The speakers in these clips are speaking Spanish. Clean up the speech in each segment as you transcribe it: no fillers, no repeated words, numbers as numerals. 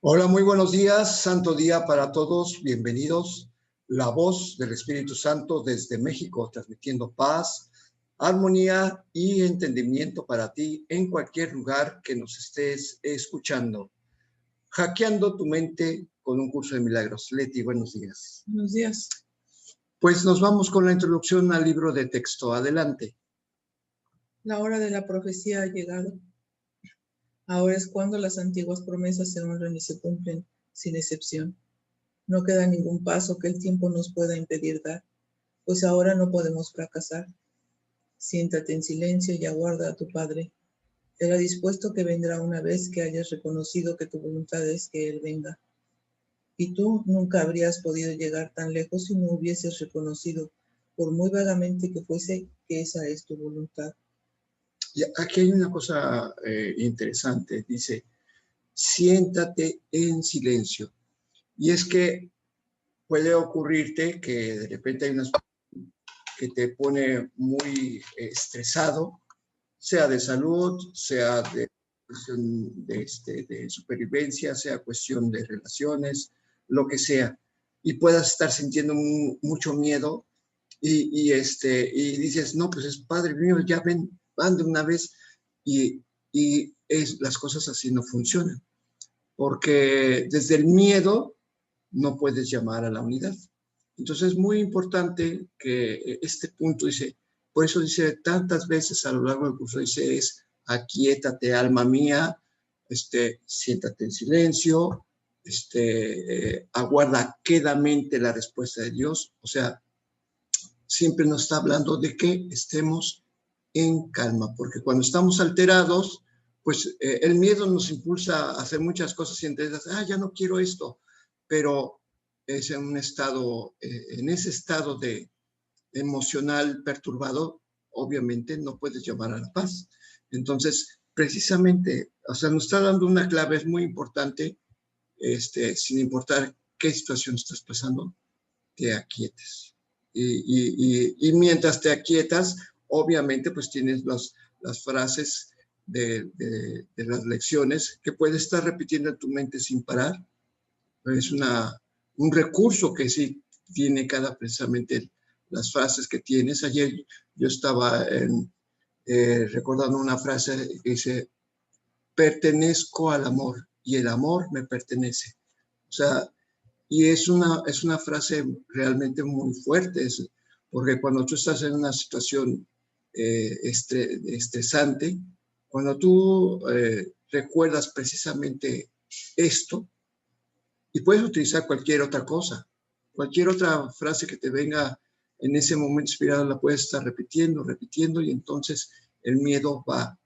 Hola, muy buenos días, santo día para todos, bienvenidos. La voz del Espíritu Santo desde México, transmitiendo paz, armonía y entendimiento para ti en cualquier lugar que nos estés escuchando. Hackeando tu mente con un curso de milagros. Leti, buenos días. Buenos días. Pues nos vamos con la introducción al libro de texto. Adelante. La hora de la profecía ha llegado. Ahora es cuando las antiguas promesas se honran y se cumplen, sin excepción. No queda ningún paso que el tiempo nos pueda impedir dar, pues ahora no podemos fracasar. Siéntate en silencio y aguarda a tu Padre. Él ha dispuesto que vendrá una vez que hayas reconocido que tu voluntad es que Él venga. Y tú nunca habrías podido llegar tan lejos si no hubieses reconocido, por muy vagamente que fuese, que esa es tu voluntad. Y aquí hay una cosa interesante. Dice, siéntate en silencio. Y es que puede ocurrirte que de repente hay unas que te pone muy estresado, sea de salud, sea de cuestión de supervivencia, sea cuestión de relaciones, lo que sea, y puedas estar sintiendo mucho miedo y dices, no, pues es Padre mío, ya van de una vez, y las cosas así no funcionan, porque desde el miedo no puedes llamar a la unidad. Entonces es muy importante que este punto dice, por eso dice tantas veces a lo largo del curso, dice es, aquíétate alma mía, siéntate en silencio, aguarda quedamente la respuesta de Dios. O sea, siempre nos está hablando de que estemos en calma, porque cuando estamos alterados, pues el miedo nos impulsa a hacer muchas cosas y entre ellas, ya no quiero esto, pero es en un estado, en ese estado de emocional perturbado, obviamente no puedes llamar a la paz. Entonces, precisamente, o sea, nos está dando una clave, es muy importante, sin importar qué situación estás pasando, te aquietes. Y mientras te aquietas, obviamente, pues tienes las frases de las lecciones que puedes estar repitiendo en tu mente sin parar. Es un recurso que sí tiene precisamente las frases que tienes. Ayer yo estaba recordando una frase que dice, pertenezco al amor y el amor me pertenece. O sea, y es una frase realmente muy fuerte, porque cuando tú estás en una situación estresante, cuando tú recuerdas precisamente esto, y puedes utilizar cualquier otra cosa, cualquier otra frase que te venga en ese momento inspirado, la puedes estar repitiendo, repitiendo, y entonces el miedo va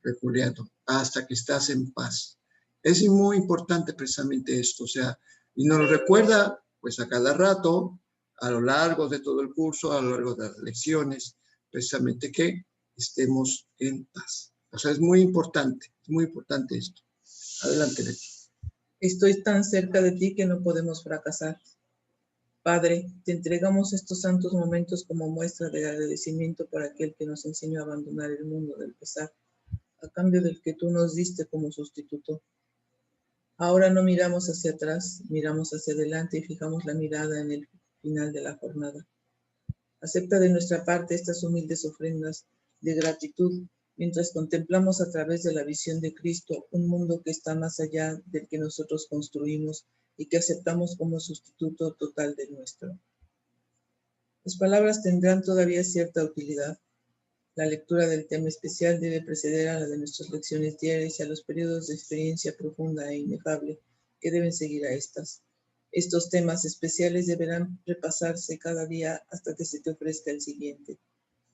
reculeando hasta que estás en paz. Es muy importante precisamente esto, o sea, y nos lo recuerda pues a cada rato, a lo largo de todo el curso, a lo largo de las lecciones, precisamente que estemos en paz. O sea, es muy importante esto. Adelante, Leti. Estoy tan cerca de ti que no podemos fracasar. Padre, te entregamos estos santos momentos como muestra de agradecimiento por aquel que nos enseñó a abandonar el mundo del pesar, a cambio del que tú nos diste como sustituto. Ahora no miramos hacia atrás, miramos hacia adelante y fijamos la mirada en el final de la jornada. Acepta de nuestra parte estas humildes ofrendas de gratitud mientras contemplamos a través de la visión de Cristo un mundo que está más allá del que nosotros construimos y que aceptamos como sustituto total del nuestro. Las palabras tendrán todavía cierta utilidad. La lectura del tema especial debe preceder a la de nuestras lecciones diarias y a los periodos de experiencia profunda e inefable que deben seguir a estas. Estos temas especiales deberán repasarse cada día hasta que se te ofrezca el siguiente.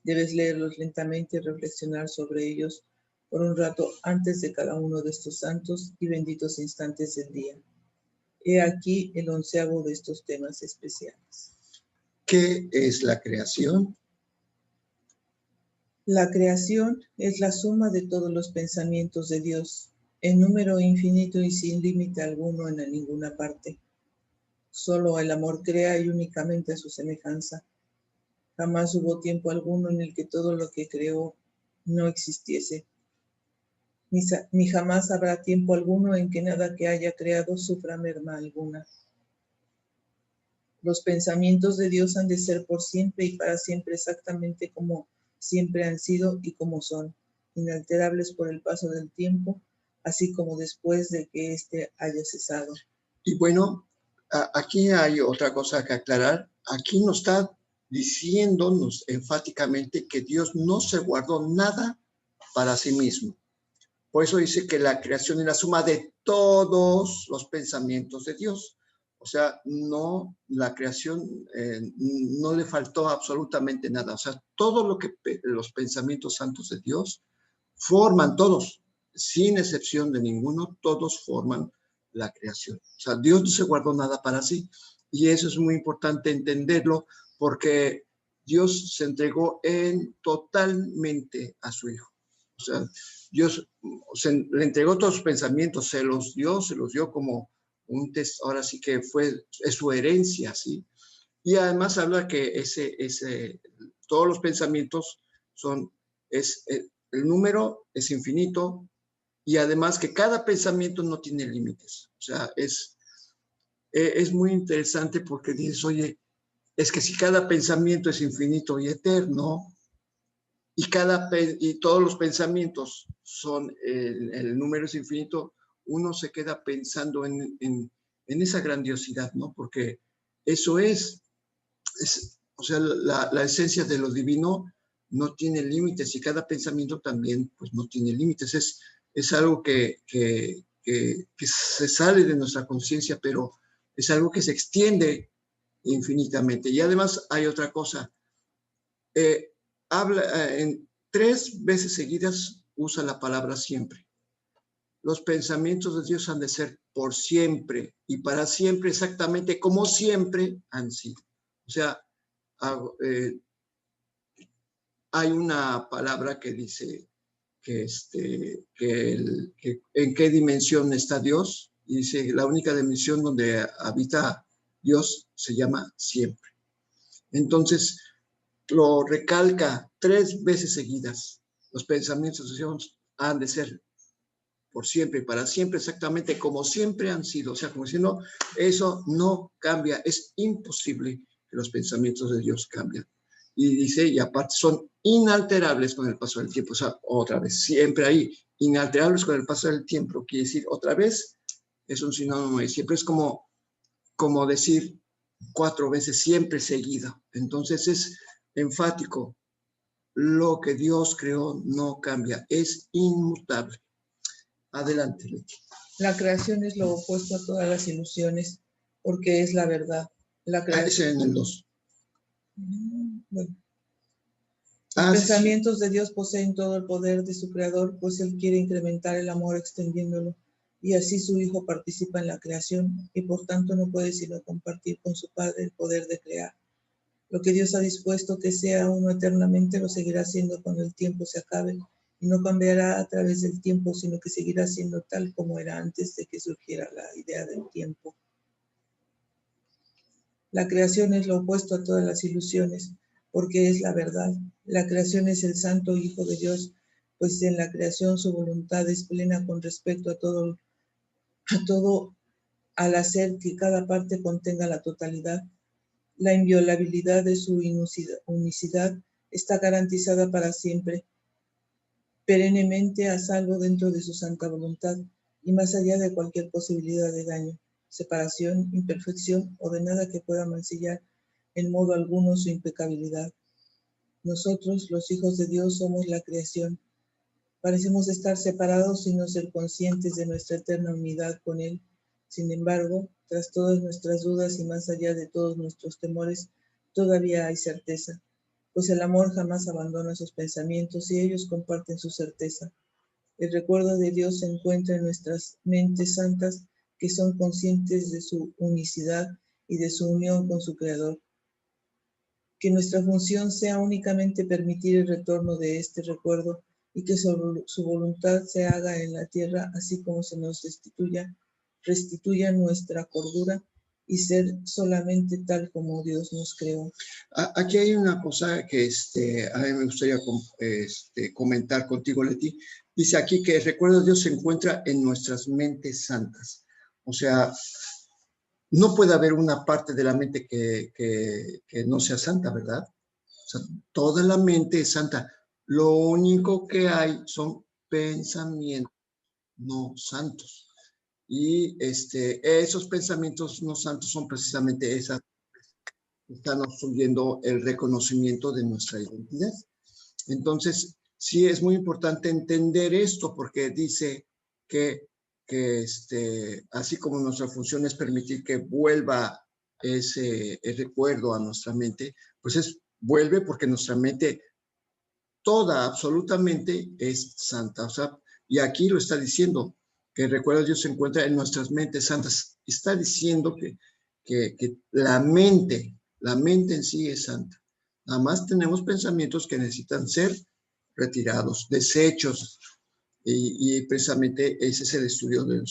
Debes leerlos lentamente y reflexionar sobre ellos por un rato antes de cada uno de estos santos y benditos instantes del día. He aquí el 11º de estos temas especiales. ¿Qué es la creación? La creación es la suma de todos los pensamientos de Dios, en número infinito y sin límite alguno en ninguna parte. Solo el amor crea y únicamente a su semejanza. Jamás hubo tiempo alguno en el que todo lo que creó no existiese. ni jamás habrá tiempo alguno en que nada que haya creado sufra merma alguna. Los pensamientos de Dios han de ser por siempre y para siempre exactamente como siempre han sido y como son, inalterables por el paso del tiempo, así como después de que éste haya cesado. Y bueno, aquí hay otra cosa que aclarar. Aquí nos está diciéndonos enfáticamente que Dios no se guardó nada para sí mismo. Por eso dice que la creación es la suma de todos los pensamientos de Dios. O sea, no, la creación no le faltó absolutamente nada. O sea, todo lo que los pensamientos santos de Dios forman todos, sin excepción de ninguno, todos forman la creación. O sea, Dios no se guardó nada para sí. Y eso es muy importante entenderlo porque Dios se entregó totalmente a su Hijo. O sea, Dios le entregó todos sus pensamientos, se los dio como un test, ahora sí que es su herencia, ¿sí? Y además habla que todos los pensamientos el número es infinito y además que cada pensamiento no tiene límites. O sea, es muy interesante porque dices, oye, es que si cada pensamiento es infinito y eterno, y todos los pensamientos el número es infinito, uno se queda pensando en esa grandiosidad, ¿no? Porque eso o sea, la esencia de lo divino no tiene límites y cada pensamiento también, pues no tiene límites. Es algo que se sale de nuestra conciencia, pero es algo que se extiende infinitamente. Y además hay otra cosa. En 3 veces seguidas usa la palabra siempre. Los pensamientos de Dios han de ser por siempre y para siempre exactamente como siempre han sido. O sea, hay una palabra que dice que en qué dimensión está Dios, y dice la única dimensión donde habita Dios se llama siempre. Entonces, lo recalca 3 veces seguidas. Los pensamientos de Dios han de ser por siempre y para siempre, exactamente como siempre han sido. O sea, como diciendo, eso no cambia. Es imposible que los pensamientos de Dios cambien. Y dice, y aparte son inalterables con el paso del tiempo. O sea, otra vez, siempre ahí, inalterables con el paso del tiempo. Quiere decir, otra vez, es un sinónimo de siempre. Es como decir 4 veces siempre seguido. Entonces es enfático. Lo que Dios creó no cambia, es inmutable. Adelante, Leti. La creación es lo opuesto a todas las ilusiones, porque es la verdad. La creación. En el 2. Bueno. Los pensamientos de Dios poseen todo el poder de su creador, pues Él quiere incrementar el amor extendiéndolo, y así su Hijo participa en la creación, y por tanto no puede sino compartir con su Padre el poder de crear. Lo que Dios ha dispuesto que sea uno eternamente lo seguirá siendo cuando el tiempo se acabe, y no cambiará a través del tiempo, sino que seguirá siendo tal como era antes de que surgiera la idea del tiempo. La creación es lo opuesto a todas las ilusiones, porque es la verdad. La creación es el santo Hijo de Dios, pues en la creación su voluntad es plena con respecto a todo al hacer que cada parte contenga la totalidad. La inviolabilidad de su unicidad está garantizada para siempre, perennemente a salvo dentro de su santa voluntad y más allá de cualquier posibilidad de daño, separación, imperfección o de nada que pueda mancillar en modo alguno su impecabilidad. Nosotros, los hijos de Dios, somos la creación. Parecemos estar separados y no ser conscientes de nuestra eterna unidad con Él. Sin embargo, tras todas nuestras dudas y más allá de todos nuestros temores, todavía hay certeza, pues el amor jamás abandona sus pensamientos y ellos comparten su certeza. El recuerdo de Dios se encuentra en nuestras mentes santas que son conscientes de su unicidad y de su unión con su Creador. Que nuestra función sea únicamente permitir el retorno de este recuerdo y que su voluntad se haga en la tierra, así como se nos restituya nuestra cordura y ser solamente tal como Dios nos creó. Aquí hay una cosa que a mí me gustaría comentar contigo, Leti. Dice aquí que el recuerdo de Dios se encuentra en nuestras mentes santas. O sea, no puede haber una parte de la mente que no sea santa, ¿verdad? O sea, toda la mente es santa. Lo único que hay son pensamientos no santos. Y esos pensamientos no santos son precisamente esas que están obstruyendo el reconocimiento de nuestra identidad. Entonces, sí es muy importante entender esto porque dice que así como nuestra función es permitir que vuelva ese recuerdo a nuestra mente, pues vuelve porque nuestra mente toda, absolutamente, es santa. O sea, y aquí lo está diciendo, que el recuerdo de Dios se encuentra en nuestras mentes santas. Está diciendo que la mente en sí es santa. Nada más tenemos pensamientos que necesitan ser retirados, desechos, y precisamente ese es el estudio de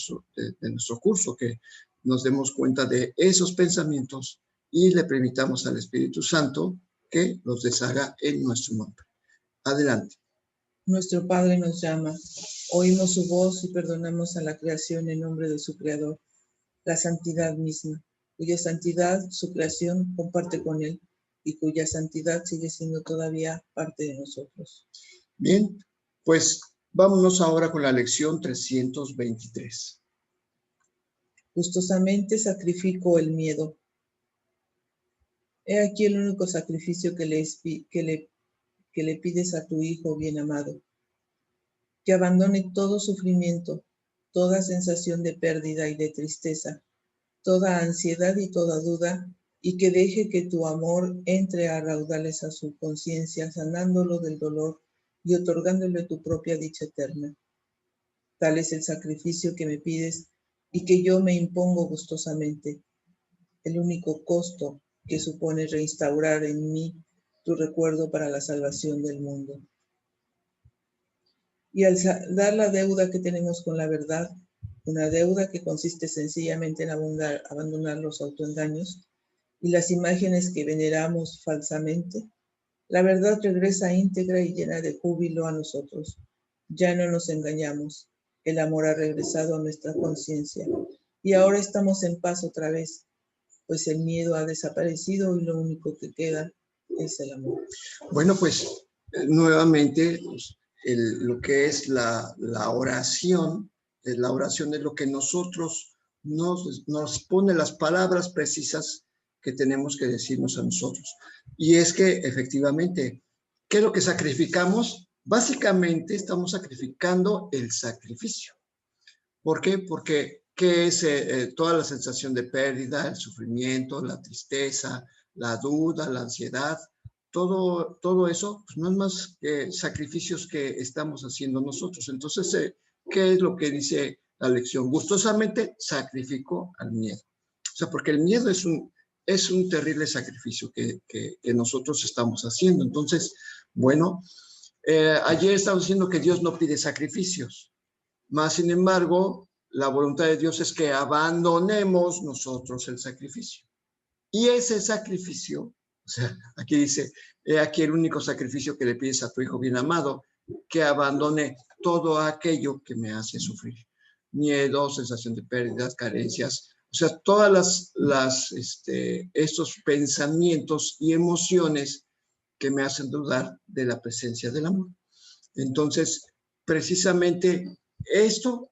nuestro curso, que nos demos cuenta de esos pensamientos y le permitamos al Espíritu Santo que los deshaga en nuestro nombre. Adelante. Nuestro Padre nos llama, oímos su voz y perdonamos a la creación en nombre de su Creador, la santidad misma, cuya santidad su creación comparte con Él y cuya santidad sigue siendo todavía parte de nosotros. Bien, pues vámonos ahora con la lección 323. Gustosamente sacrifico el miedo. He aquí el único sacrificio que le pides a tu Hijo bien amado, que abandone todo sufrimiento, toda sensación de pérdida y de tristeza, toda ansiedad y toda duda, y que deje que tu amor entre a raudales a su conciencia, sanándolo del dolor y otorgándole tu propia dicha eterna. Tal es el sacrificio que me pides y que yo me impongo gustosamente, el único costo que supone reinstaurar en mí tu recuerdo para la salvación del mundo. Y al saldar la deuda que tenemos con la verdad, una deuda que consiste sencillamente en abandonar los autoengaños y las imágenes que veneramos falsamente, la verdad regresa íntegra y llena de júbilo a nosotros. Ya no nos engañamos, el amor ha regresado a nuestra conciencia y ahora estamos en paz otra vez, pues el miedo ha desaparecido y lo único que queda es el amor. Bueno, pues nuevamente pues, lo que es la oración es lo que nosotros nos pone las palabras precisas que tenemos que decirnos a nosotros. Y es que efectivamente, ¿qué es lo que sacrificamos? Básicamente estamos sacrificando el sacrificio. ¿Por qué? Porque ¿qué es toda la sensación de pérdida, el sufrimiento, la tristeza, la duda, la ansiedad? Todo eso pues no es más que sacrificios que estamos haciendo nosotros. Entonces, ¿qué es lo que dice la lección? Gustosamente sacrificó al miedo. O sea, porque el miedo es un terrible sacrificio que nosotros estamos haciendo. Entonces, bueno, ayer estamos diciendo que Dios no pide sacrificios. Más sin embargo, la voluntad de Dios es que abandonemos nosotros el sacrificio. Y ese sacrificio, o sea, aquí dice, he aquí el único sacrificio que le pides a tu Hijo bien amado, que abandone todo aquello que me hace sufrir. Miedo, sensación de pérdidas, carencias, o sea, todas estos pensamientos y emociones que me hacen dudar de la presencia del amor. Entonces, precisamente esto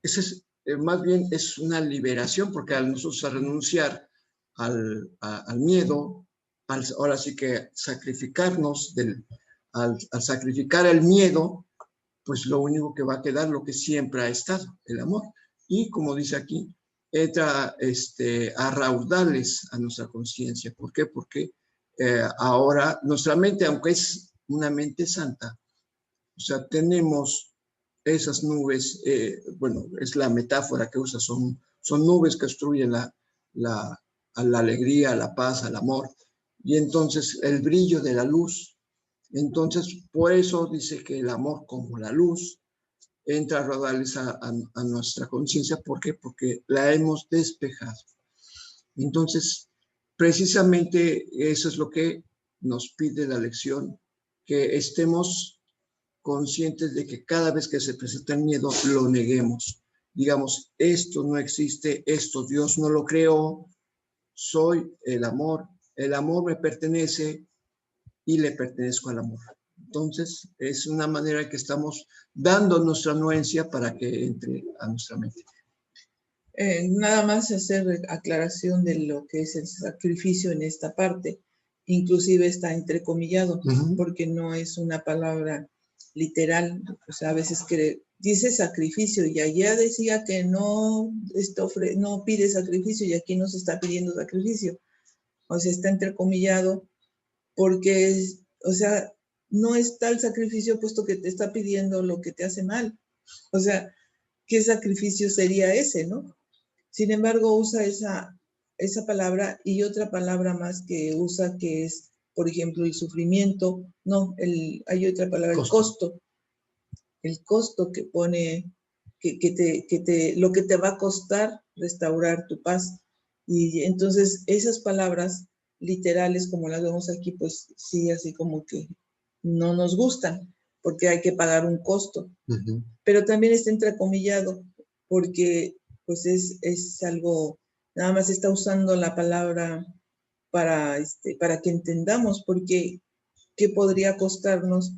más bien es una liberación, porque al nosotros renunciar al miedo, ahora sí que sacrificarnos, al sacrificar el miedo, pues lo único que va a quedar, lo que siempre ha estado, el amor. Y como dice aquí, entra a raudales a nuestra conciencia. ¿Por qué? Porque ahora nuestra mente, aunque es una mente santa, o sea, tenemos esas nubes, bueno, es la metáfora que usa, son nubes que obstruyen a la alegría, a la paz, al amor, y entonces el brillo de la luz. Entonces, por eso dice que el amor como la luz entra a rodales a nuestra conciencia. ¿Por qué? Porque la hemos despejado. Entonces, precisamente eso es lo que nos pide la lección, que estemos conscientes de que cada vez que se presenta el miedo, lo neguemos. Digamos, esto no existe, esto Dios no lo creó, soy el amor me pertenece y le pertenezco al amor. Entonces, es una manera que estamos dando nuestra anuencia para que entre a nuestra mente. Nada más hacer aclaración de lo que es el sacrificio en esta parte. Inclusive está entrecomillado, porque no es una palabra literal. O sea, a veces dice sacrificio y allá decía que no pide sacrificio y aquí no se está pidiendo sacrificio. O sea, está entrecomillado porque, o sea, no está el sacrificio puesto que te está pidiendo lo que te hace mal. O sea, ¿qué sacrificio sería ese, no? Sin embargo, usa esa palabra y otra palabra más que usa que es, por ejemplo, el sufrimiento. No, hay otra palabra, el costo. El costo que pone, lo que te va a costar restaurar tu paz. Y entonces esas palabras literales, como las vemos aquí, pues sí, así como que no nos gustan, porque hay que pagar un costo. Pero también está entrecomillado, porque pues es algo, nada más está usando la palabra para que entendamos, porque ¿qué podría costarnos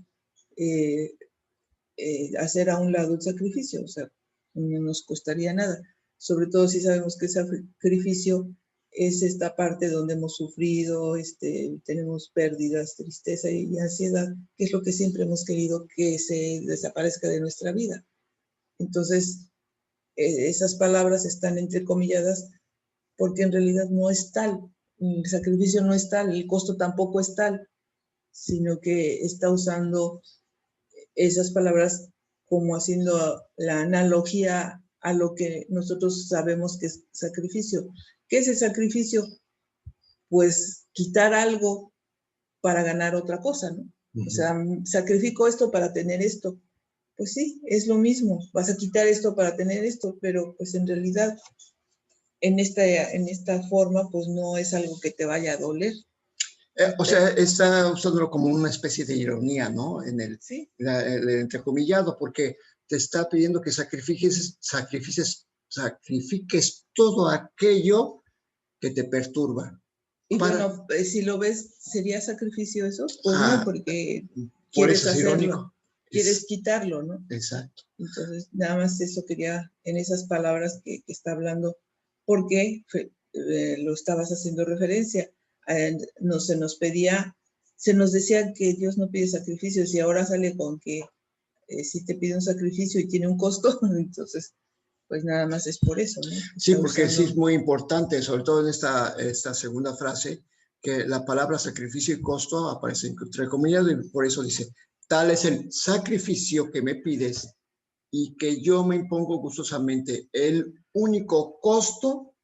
hacer a un lado el sacrificio? O sea, no nos costaría nada, sobre todo si sabemos que el sacrificio es esta parte donde hemos sufrido, tenemos pérdidas, tristeza y ansiedad, que es lo que siempre hemos querido que se desaparezca de nuestra vida. Entonces, esas palabras están entrecomilladas porque en realidad no es tal, el sacrificio no es tal, el costo tampoco es tal, sino que está usando esas palabras como haciendo la analogía a lo que nosotros sabemos que es sacrificio. ¿Qué es el sacrificio? Pues quitar algo para ganar otra cosa, ¿no? O sea, sacrifico esto para tener esto. Pues sí, es lo mismo. Vas a quitar esto para tener esto, pero pues en realidad en esta forma pues no es algo que te vaya a doler. O sea, está usándolo como una especie de ironía, ¿no? En el entrecomillado, porque te está pidiendo que sacrifiques todo aquello que te perturba. Y bueno, si lo ves, ¿sería sacrificio eso? Pues no, porque por quieres eso es hacerlo, irónico. Quieres quitarlo, ¿no? Exacto. Entonces, nada más eso quería, en esas palabras que está hablando, porque lo estabas haciendo referencia. Se nos decía que Dios no pide sacrificios y ahora sale con que si te pide un sacrificio y tiene un costo, entonces, pues nada más es por eso, ¿no? Sí, porque sí es muy importante, sobre todo en esta segunda frase, que la palabra sacrificio y costo aparecen entre comillas y por eso dice, tal es el sacrificio que me pides y que yo me impongo gustosamente, el único costo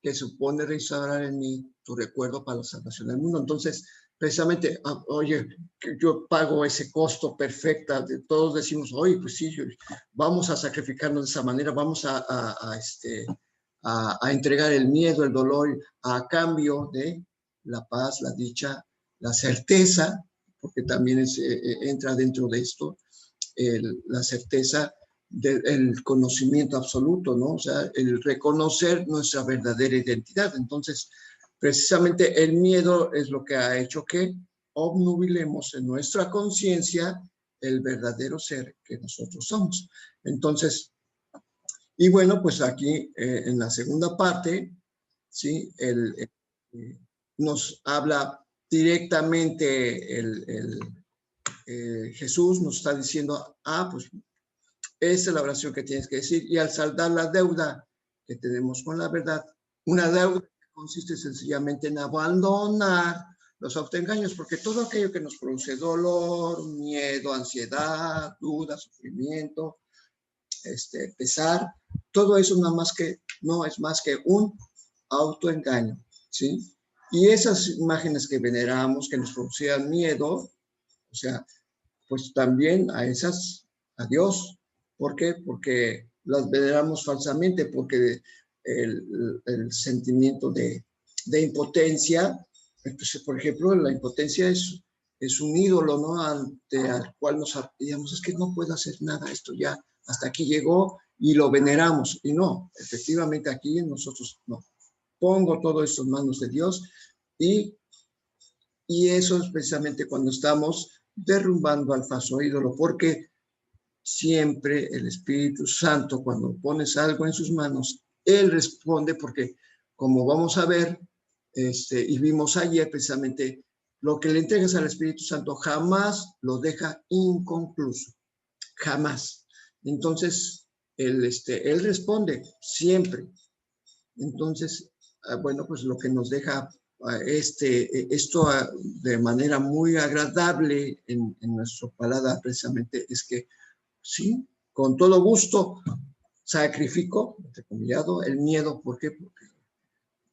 que supone restaurar en mí tu recuerdo para la salvación del mundo. Entonces, precisamente, oye, yo pago ese costo perfecta, todos decimos, oye, pues sí, vamos a sacrificarnos de esa manera, vamos a entregar el miedo, el dolor, a cambio de la paz, la dicha, la certeza, porque también entra dentro de esto, la certeza del conocimiento absoluto, ¿no? O sea, el reconocer nuestra verdadera identidad. Entonces, precisamente el miedo es lo que ha hecho que obnubilemos en nuestra conciencia el verdadero ser que nosotros somos. Entonces, y bueno, pues aquí en la segunda parte, ¿sí? Nos habla directamente Jesús, nos está diciendo, pues esa es la oración que tienes que decir. Y al saldar la deuda que tenemos con la verdad, una deuda que consiste sencillamente en abandonar los autoengaños, porque todo aquello que nos produce dolor, miedo, ansiedad, duda, sufrimiento, pesar, todo eso no es más que un autoengaño, ¿sí? Y esas imágenes que veneramos, que nos producían miedo, o sea, pues también a Dios. ¿Por qué? Porque las veneramos falsamente, porque el sentimiento de impotencia, pues, por ejemplo, la impotencia es es un ídolo, ¿no? Ante al cual nos digamos, es que no puedo hacer nada, esto ya hasta aquí llegó y lo veneramos. Y no, efectivamente aquí nosotros no. Pongo todo esto en manos de Dios y eso es precisamente cuando estamos derrumbando al falso ídolo, porque siempre el Espíritu Santo, cuando pones algo en sus manos, Él responde, porque como vamos a ver, y vimos ayer precisamente, lo que le entregas al Espíritu Santo jamás lo deja inconcluso, jamás. Entonces, Él responde siempre. Entonces, bueno, pues lo que nos deja esto de manera muy agradable en nuestro paladar precisamente es que sí, con todo gusto sacrifico, entrecomillado, el miedo. ¿Por qué? Porque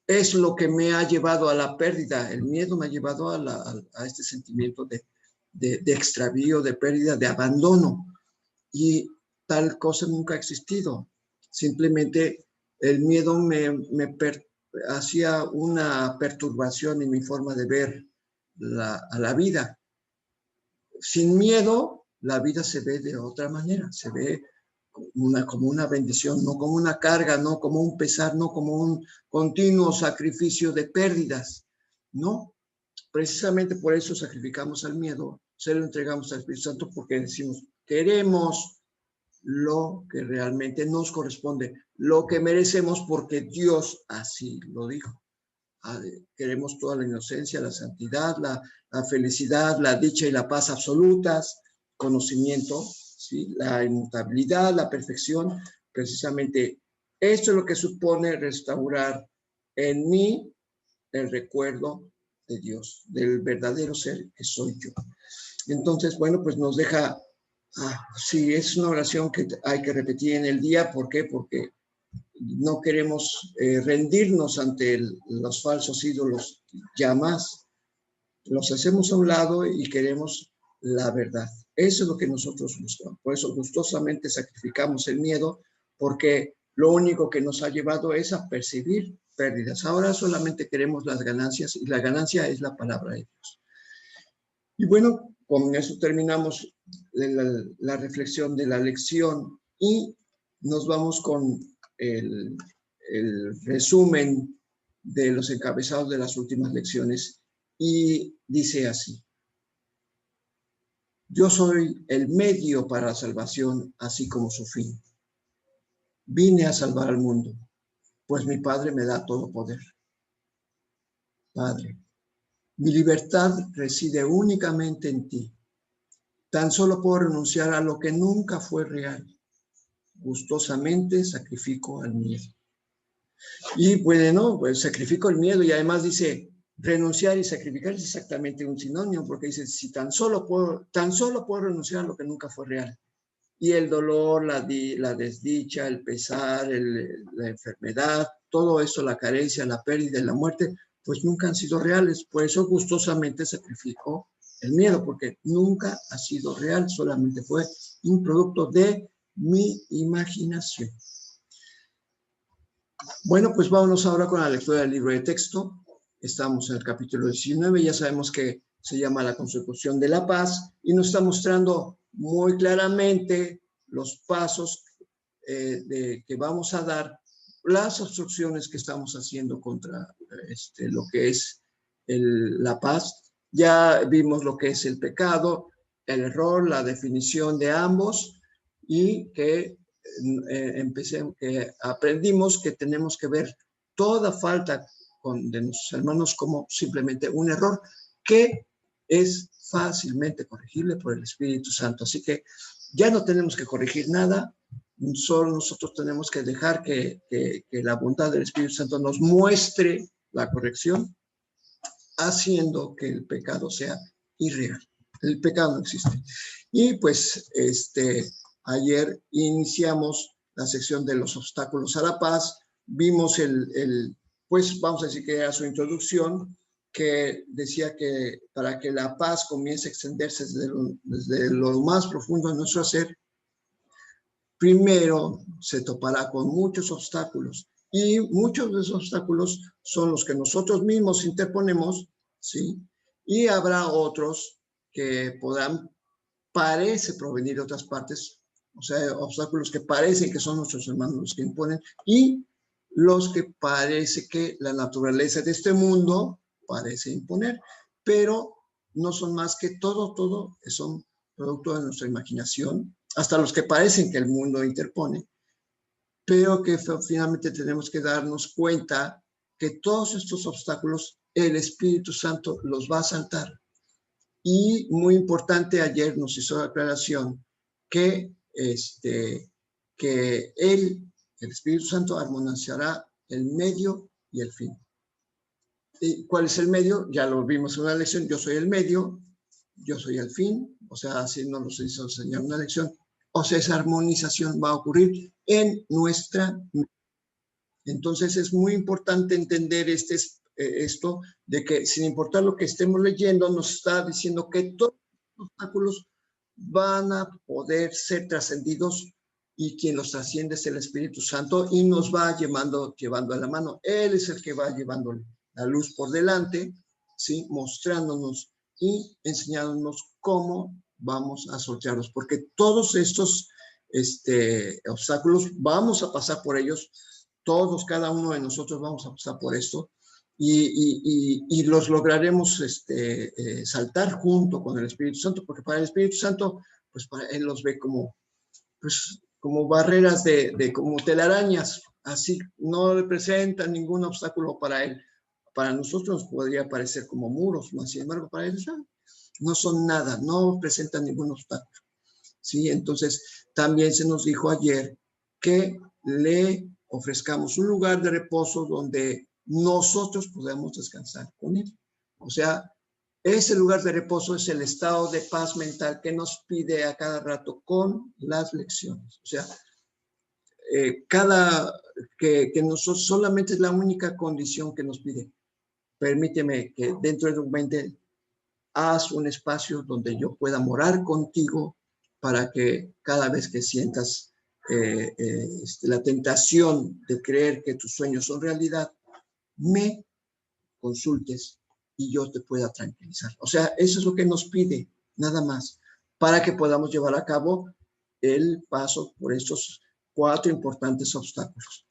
es lo que me ha llevado a la pérdida. El miedo me ha llevado a este sentimiento de extravío, de pérdida, de abandono. Y tal cosa nunca ha existido. Simplemente el miedo me hacía una perturbación en mi forma de ver a la vida. Sin miedo, la vida se ve de otra manera, se ve como una bendición, no como una carga, no como un pesar, no como un continuo sacrificio de pérdidas, no. Precisamente por eso sacrificamos al miedo, se lo entregamos al Espíritu Santo, porque decimos, queremos lo que realmente nos corresponde, lo que merecemos porque Dios así lo dijo. Queremos toda la inocencia, la santidad, la felicidad, la dicha y la paz absolutas, conocimiento, ¿sí? La inmutabilidad, la perfección. Precisamente esto es lo que supone restaurar en mí el recuerdo de Dios, del verdadero ser que soy yo. Entonces, bueno, pues nos deja, sí, es una oración que hay que repetir en el día. ¿Por qué? Porque no queremos rendirnos ante los falsos ídolos ya más. Los hacemos a un lado y queremos la verdad. Eso es lo que nosotros buscamos. Por eso gustosamente sacrificamos el miedo, porque lo único que nos ha llevado es a percibir pérdidas. Ahora solamente queremos las ganancias, y la ganancia es la palabra de Dios. Y bueno, con eso terminamos la reflexión de la lección y nos vamos con el resumen de los encabezados de las últimas lecciones, y dice así: yo soy el medio para la salvación, así como su fin. Vine a salvar al mundo, pues mi Padre me da todo poder. Padre, mi libertad reside únicamente en ti. Tan solo puedo renunciar a lo que nunca fue real. Gustosamente sacrifico al miedo. Y bueno, pues sacrifico el miedo, y además dice, renunciar y sacrificar es exactamente un sinónimo, porque dice, si tan solo puedo renunciar a lo que nunca fue real. Y el dolor, la desdicha, el pesar, la enfermedad, todo eso, la carencia, la pérdida y la muerte, pues nunca han sido reales. Por eso gustosamente sacrifico el miedo, porque nunca ha sido real, solamente fue un producto de mi imaginación. Bueno, pues vámonos ahora con la lectura del libro de texto. Estamos en el capítulo 19, ya sabemos que se llama La consecución de la paz, y nos está mostrando muy claramente los pasos que vamos a dar, las obstrucciones que estamos haciendo contra lo que es la paz. Ya vimos lo que es el pecado, el error, la definición de ambos, y que aprendimos que tenemos que ver toda falta de nuestros hermanos como simplemente un error que es fácilmente corregible por el Espíritu Santo. Así que ya no tenemos que corregir nada, solo nosotros tenemos que dejar que la bondad del Espíritu Santo nos muestre la corrección, haciendo que el pecado sea irreal. El pecado no existe. Y pues ayer iniciamos la sección de los obstáculos a la paz. Vimos pues vamos a decir que era su introducción, que decía que para que la paz comience a extenderse desde lo más profundo de nuestro ser, primero se topará con muchos obstáculos, y muchos de esos obstáculos son los que nosotros mismos interponemos, ¿sí? Y habrá otros que parece provenir de otras partes, o sea, obstáculos que parecen que son nuestros hermanos los que imponen, y los que parece que la naturaleza de este mundo parece imponer, pero no son más que todo son producto de nuestra imaginación, hasta los que parecen que el mundo interpone, pero que finalmente tenemos que darnos cuenta que todos estos obstáculos el Espíritu Santo los va a saltar. Y muy importante, ayer nos hizo la aclaración que, que el Espíritu Santo armonizará el medio y el fin. ¿Y cuál es el medio? Ya lo vimos en una lección. Yo soy el medio, yo soy el fin. O sea, así nos lo hizo enseñar una lección. O sea, esa armonización va a ocurrir en nuestra mente. Entonces es muy importante entender esto de que sin importar lo que estemos leyendo, nos está diciendo que todos los obstáculos van a poder ser trascendidos y quien los trasciende es el Espíritu Santo y nos va llevando a la mano. Él es el que va llevando la luz por delante, ¿sí? Mostrándonos y enseñándonos cómo vamos a sortearlos, porque todos estos obstáculos vamos a pasar por ellos. Todos, cada uno de nosotros vamos a pasar por esto y los lograremos saltar junto con el Espíritu Santo, porque para el Espíritu Santo, pues para él los ve como, pues, como barreras como telarañas, así no representan ningún obstáculo para él. Para nosotros podría parecer como muros, ¿no? Sin embargo, para él no son nada, no presentan ningún obstáculo. ¿Sí? Entonces, también se nos dijo ayer que le ofrezcamos un lugar de reposo donde nosotros podamos descansar con él. O sea, ese lugar de reposo es el estado de paz mental que nos pide a cada rato con las lecciones. O sea, que nosotros solamente es la única condición que nos pide. Permíteme que dentro de un momento haz un espacio donde yo pueda morar contigo para que cada vez que sientas la tentación de creer que tus sueños son realidad, me consultes y yo te pueda tranquilizar. O sea, eso es lo que nos pide, nada más, para que podamos llevar a cabo el paso por estos 4 importantes obstáculos.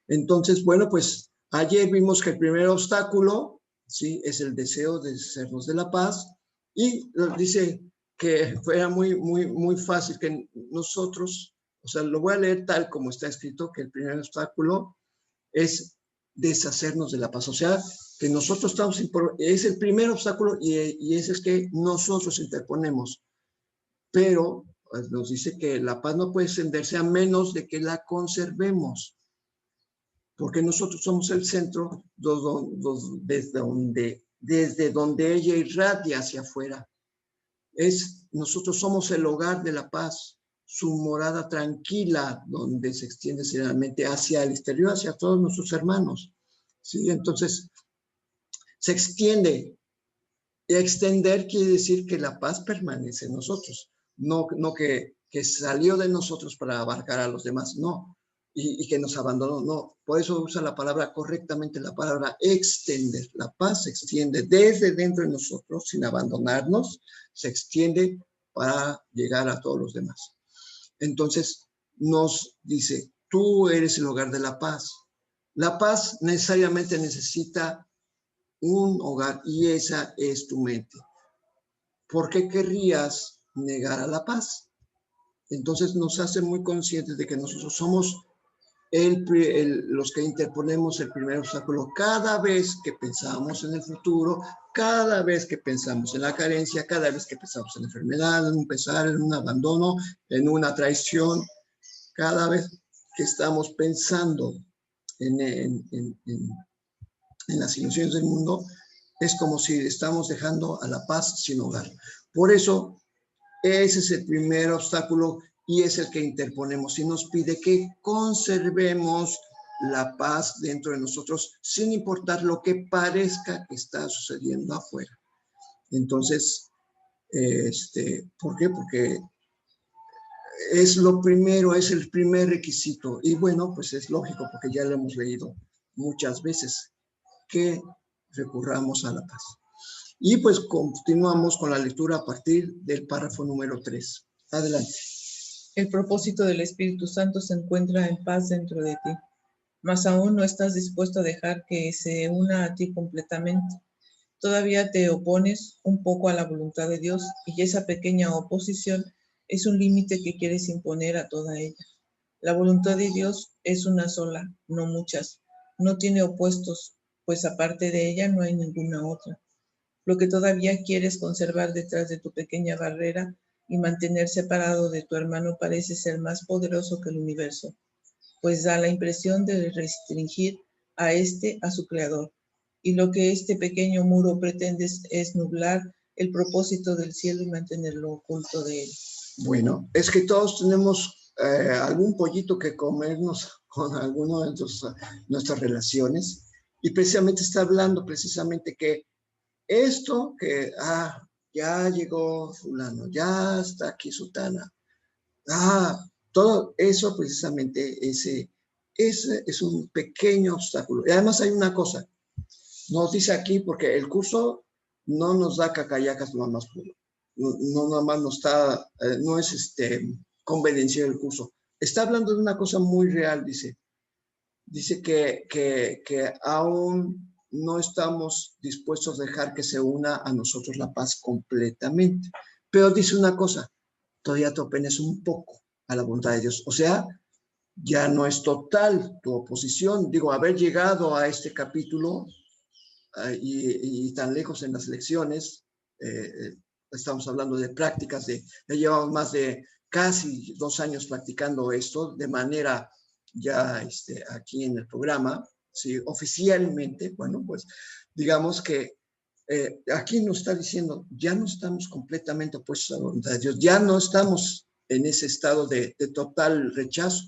Entonces, bueno, pues ayer vimos que el primer obstáculo, ¿sí?, es el deseo de sernos de la paz, y dice que fuera muy fácil que nosotros, o sea, lo voy a leer tal como está escrito, que el primer obstáculo es deshacernos de la paz. O sea, que nosotros estamos, es el primer obstáculo y ese es que nosotros interponemos. Pero pues, nos dice que la paz no puede extenderse a menos de que la conservemos. Porque nosotros somos el centro desde donde ella irradia hacia afuera. Nosotros somos el hogar de la paz, su morada tranquila, donde se extiende serenamente hacia el exterior, hacia todos nuestros hermanos. ¿Sí? Entonces, se extiende. Y extender quiere decir que la paz permanece en nosotros, no que salió de nosotros para abarcar a los demás, no. Y que nos abandonó, no. Por eso usa la palabra correctamente, la palabra extender. La paz se extiende desde dentro de nosotros, sin abandonarnos, se extiende para llegar a todos los demás. Entonces, nos dice, tú eres el hogar de la paz. La paz necesariamente necesita un hogar y esa es tu mente. ¿Por qué querrías negar a la paz? Entonces nos hace muy conscientes de que nosotros somos los que interponemos el primer obstáculo cada vez que pensamos en el futuro, cada vez que pensamos en la carencia, cada vez que pensamos en la enfermedad, en un pesar, en un abandono, en una traición, cada vez que estamos pensando en las ilusiones del mundo, es como si estamos dejando a la paz sin hogar. Por eso, ese es el primer obstáculo y es el que interponemos y nos pide que conservemos la paz dentro de nosotros sin importar lo que parezca que está sucediendo afuera. Entonces, ¿por qué? Porque es lo primero, es el primer requisito. Y bueno, pues es lógico porque ya lo hemos leído muchas veces, que recurramos a la paz. Y pues continuamos con la lectura a partir del párrafo número 3. Adelante. El propósito del Espíritu Santo se encuentra en paz dentro de ti, mas aún no estás dispuesto a dejar que se una a ti completamente. Todavía te opones un poco a la voluntad de Dios y esa pequeña oposición es un límite que quieres imponer a toda ella. La voluntad de Dios es una sola, no muchas. No tiene opuestos, pues aparte de ella no hay ninguna otra. Lo que todavía quieres conservar detrás de tu pequeña barrera y mantener separado de tu hermano parece ser más poderoso que el universo, pues da la impresión de restringir a su creador. Y lo que este pequeño muro pretende es nublar el propósito del cielo y mantenerlo oculto de él. Bueno, es que todos tenemos algún pollito que comernos con alguno de nuestras relaciones, y precisamente está hablando precisamente que esto que, ya llegó fulano, ya está aquí sutana, todo eso precisamente, ese es un pequeño obstáculo. Y además hay una cosa, nos dice aquí, porque el curso no nos da cacayacas nada más puro. No nada más no está, no es conveniencia del curso. Está hablando de una cosa muy real, dice. Dice que aún no estamos dispuestos a dejar que se una a nosotros la paz completamente. Pero dice una cosa, todavía te opones un poco a la voluntad de Dios. O sea, ya no es total tu oposición. Digo, haber llegado a este capítulo y tan lejos en las lecciones, estamos hablando de prácticas, ya llevamos más de casi 2 años practicando esto de manera ya aquí en el programa, ¿sí? Oficialmente, bueno, pues digamos que aquí nos está diciendo, ya no estamos completamente opuestos a la voluntad de Dios, ya no estamos en ese estado de total rechazo.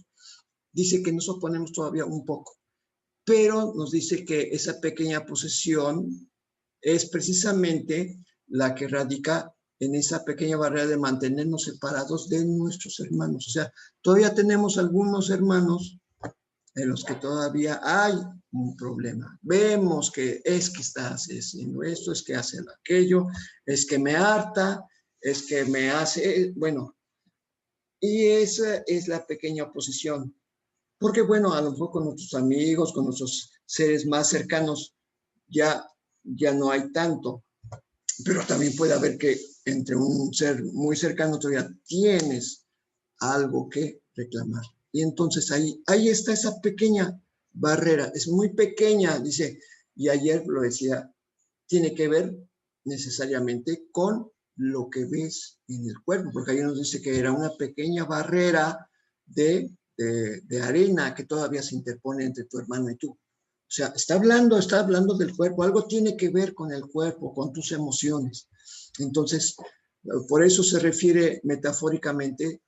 Dice que nos oponemos todavía un poco, pero nos dice que esa pequeña posesión es precisamente la que radica en esa pequeña barrera de mantenernos separados de nuestros hermanos. O sea, todavía tenemos algunos hermanos en los que todavía hay un problema. Vemos que está haciendo esto, es que hace aquello, es que me harta, es que me hace, bueno, y esa es la pequeña oposición. Porque, bueno, a lo mejor con nuestros amigos, con nuestros seres más cercanos, ya no hay tanto. Pero también puede haber que entre un ser muy cercano todavía tienes algo que reclamar. Y entonces ahí está esa pequeña barrera. Es muy pequeña, dice, y ayer lo decía, tiene que ver necesariamente con lo que ves en el cuerpo, porque ayer nos dice que era una pequeña barrera de arena que todavía se interpone entre tu hermano y tú. O sea, está hablando del cuerpo, algo tiene que ver con el cuerpo, con tus emociones. Entonces, por eso se refiere metafóricamente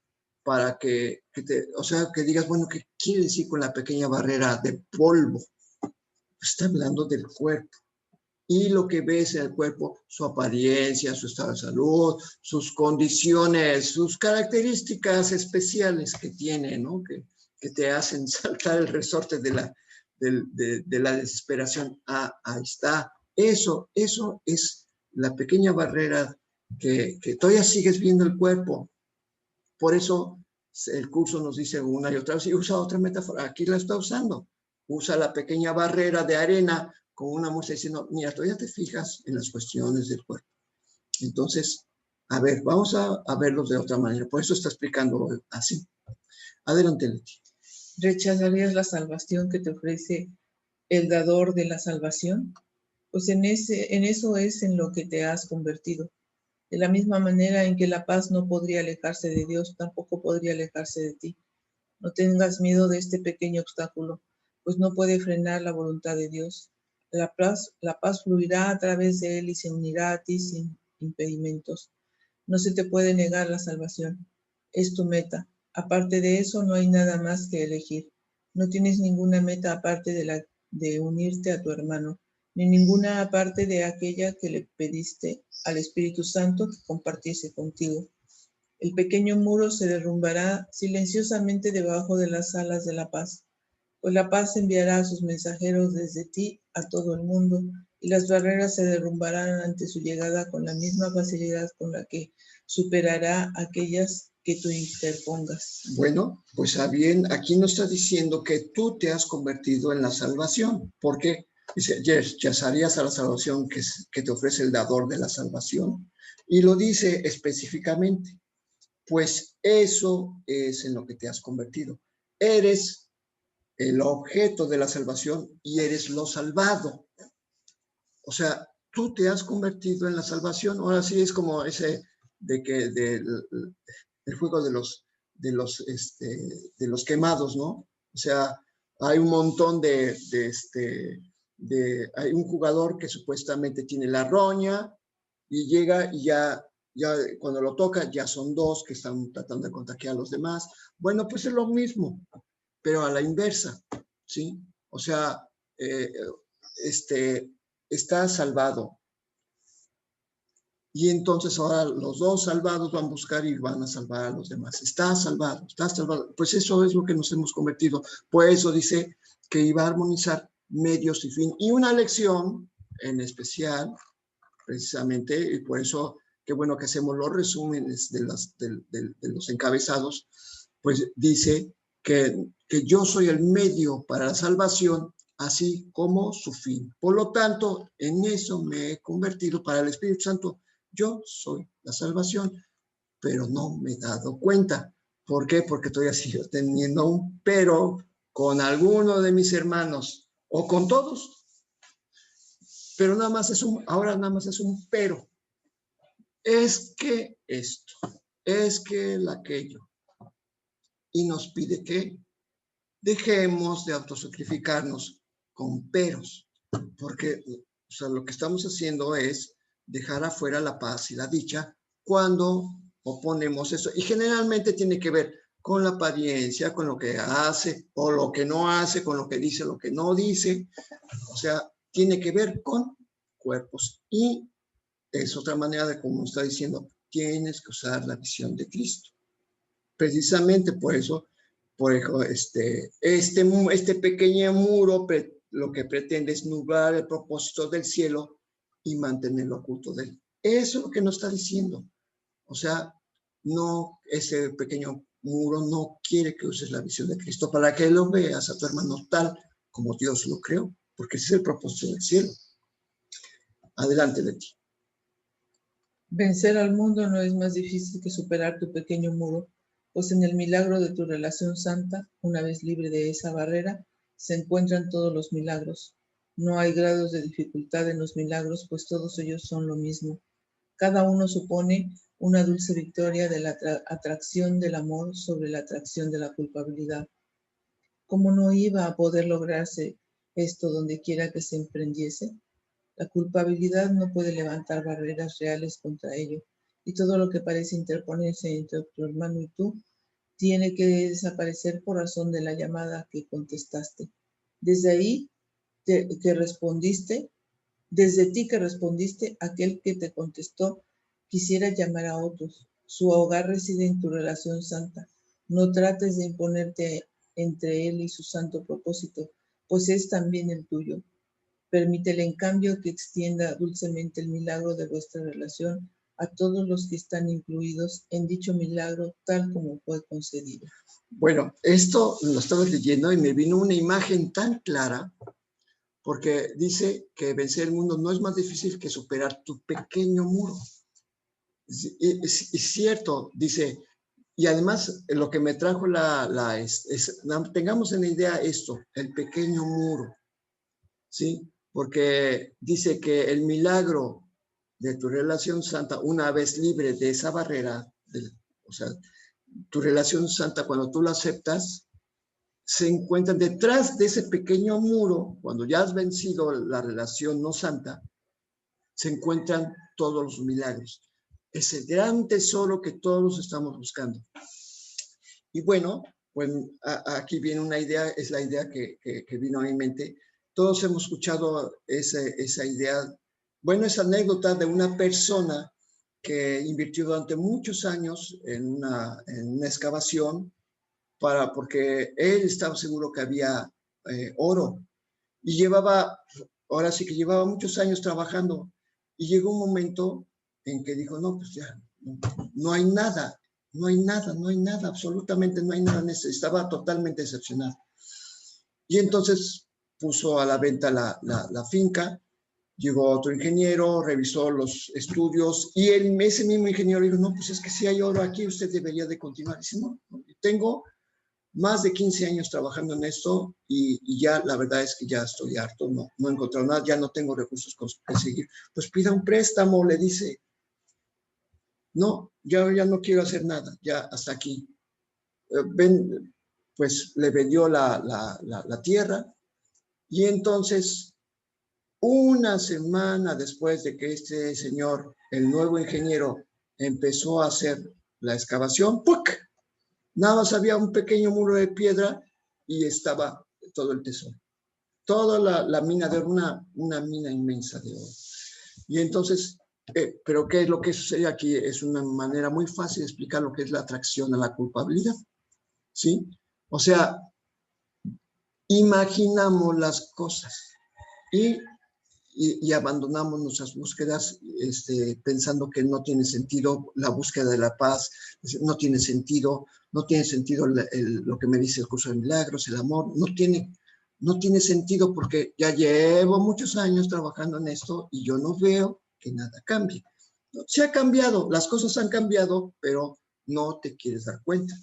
para que digas, bueno, ¿qué quiere decir con la pequeña barrera de polvo? Está hablando del cuerpo. Y lo que ves en el cuerpo, su apariencia, su estado de salud, sus condiciones, sus características especiales que tiene, ¿no? Que te hacen saltar el resorte de la desesperación. Ahí está. Eso es la pequeña barrera que todavía sigues viendo el cuerpo. Por eso el curso nos dice una y otra vez, y usa otra metáfora, aquí la está usando. Usa la pequeña barrera de arena con una muestra diciendo, mira, todavía te fijas en las cuestiones del cuerpo. Entonces, a ver, vamos a verlos de otra manera. Por eso está explicando así. Adelante, Leti. ¿Rechazarías la salvación que te ofrece el dador de la salvación? Pues en eso es en lo que te has convertido. De la misma manera en que la paz no podría alejarse de Dios, tampoco podría alejarse de ti. No tengas miedo de este pequeño obstáculo, pues no puede frenar la voluntad de Dios. La paz fluirá a través de él y se unirá a ti sin impedimentos. No se te puede negar la salvación. Es tu meta. Aparte de eso, no hay nada más que elegir. No tienes ninguna meta aparte de unirte a tu hermano, ni ninguna aparte de aquella que le pediste al Espíritu Santo que compartiese contigo. El pequeño muro se derrumbará silenciosamente debajo de las alas de la paz, pues la paz enviará a sus mensajeros desde ti a todo el mundo y las barreras se derrumbarán ante su llegada con la misma facilidad con la que superará aquellas que tú interpongas. Bueno, pues bien, aquí nos está diciendo que tú te has convertido en la salvación. ¿Por qué? Dice, rechazarías a la salvación que te ofrece el dador de la salvación. Y lo dice específicamente. Pues eso es en lo que te has convertido. Eres el objeto de la salvación y eres lo salvado. O sea, tú te has convertido en la salvación. Ahora sí es como ese de que el juego de los quemados, ¿no? O sea, hay un montón hay un jugador que supuestamente tiene la roña y llega y ya cuando lo toca ya son dos que están tratando de contagiar a los demás. Bueno, pues es lo mismo, pero a la inversa, ¿sí? O sea, está salvado. Y entonces ahora los dos salvados van a buscar y van a salvar a los demás. Está salvado, está salvado. Pues eso es lo que nos hemos convertido. Por eso dice que iba a armonizar medios y fin. Y una lección en especial, precisamente, y por eso qué bueno que hacemos los resúmenes de los encabezados, pues dice que yo soy el medio para la salvación, así como su fin. Por lo tanto, en eso me he convertido para el Espíritu Santo. Yo soy la salvación, pero no me he dado cuenta. ¿Por qué? Porque todavía sigo teniendo un pero con alguno de mis hermanos o con todos. Pero ahora nada más es un pero. Es que esto, es que aquello. Y nos pide que dejemos de autosacrificarnos con peros, porque o sea, lo que estamos haciendo es dejar afuera la paz y la dicha cuando oponemos eso. Y generalmente tiene que ver con la apariencia, con lo que hace o lo que no hace, con lo que dice, lo que no dice. O sea, tiene que ver con cuerpos. Y es otra manera de, como está diciendo, tienes que usar la visión de Cristo. Precisamente por eso este pequeño muro lo que pretende es nublar el propósito del cielo y mantenerlo oculto de él. Eso es lo que nos está diciendo. O sea, no, ese pequeño muro no quiere que uses la visión de Cristo para que lo veas a tu hermano tal como Dios lo creó, porque ese es el propósito del cielo. Adelante, Leti. Vencer al mundo no es más difícil que superar tu pequeño muro, pues en el milagro de tu relación santa, una vez libre de esa barrera, se encuentran todos los milagros. No hay grados de dificultad en los milagros, pues todos ellos son lo mismo. Cada uno supone una dulce victoria de la atracción del amor sobre la atracción de la culpabilidad. ¿Cómo no iba a poder lograrse esto donde quiera que se emprendiese? La culpabilidad no puede levantar barreras reales contra ello, y todo lo que parece interponerse entre tu hermano y tú tiene que desaparecer por razón de la llamada que contestaste. Desde ti que respondiste, aquel que te contestó quisiera llamar a otros. Su hogar reside en tu relación santa. No trates de imponerte entre él y su santo propósito, pues es también el tuyo. Permítele, en cambio, que extienda dulcemente el milagro de vuestra relación a todos los que están incluidos en dicho milagro, tal como fue concedido. Bueno, esto lo estaba leyendo y me vino una imagen tan clara, porque dice que vencer el mundo no es más difícil que superar tu pequeño muro. Es cierto, dice, y además lo que me trajo tengamos en la idea esto, el pequeño muro, ¿sí? Porque dice que el milagro de tu relación santa, una vez libre de esa barrera, o sea, tu relación santa, cuando tú la aceptas, se encuentran detrás de ese pequeño muro, cuando ya has vencido la relación no santa, se encuentran todos los milagros. Ese gran tesoro que todos estamos buscando. Y bueno, pues aquí viene una idea, es la idea que vino a mi mente. Todos hemos escuchado esa idea, bueno, esa anécdota de una persona que invirtió durante muchos años en una excavación porque él estaba seguro que había oro y llevaba ahora sí que llevaba muchos años trabajando y llegó un momento en que dijo, no, pues ya, no hay nada, no hay nada, no hay nada, absolutamente no hay nada en eso. Estaba totalmente decepcionado. Y entonces puso a la venta la finca, llegó otro ingeniero, revisó los estudios y ese mismo ingeniero dijo, no, pues es que si hay oro aquí, usted debería de continuar. Dice, no, tengo más de 15 años trabajando en esto y ya la verdad es que ya estoy harto, no he encontrado nada, ya no tengo recursos con que seguir. Pues pida un préstamo, le dice. No, ya no quiero hacer nada, ya hasta aquí. Pues le vendió la tierra y entonces una semana después de que este señor, el nuevo ingeniero, empezó a hacer la excavación, ¡puc! Nada más había un pequeño muro de piedra y estaba todo el tesoro. Toda la mina de oro, una mina inmensa de oro. Y entonces, pero ¿qué es lo que sucede aquí? Es una manera muy fácil de explicar lo que es la atracción a la culpabilidad, ¿sí? O sea, imaginamos las cosas y abandonamos nuestras búsquedas pensando que no tiene sentido la búsqueda de la paz, no tiene sentido lo que me dice el curso de milagros, el amor, no tiene sentido porque ya llevo muchos años trabajando en esto y yo no veo que nada cambie. Se ha cambiado, las cosas han cambiado, pero no te quieres dar cuenta.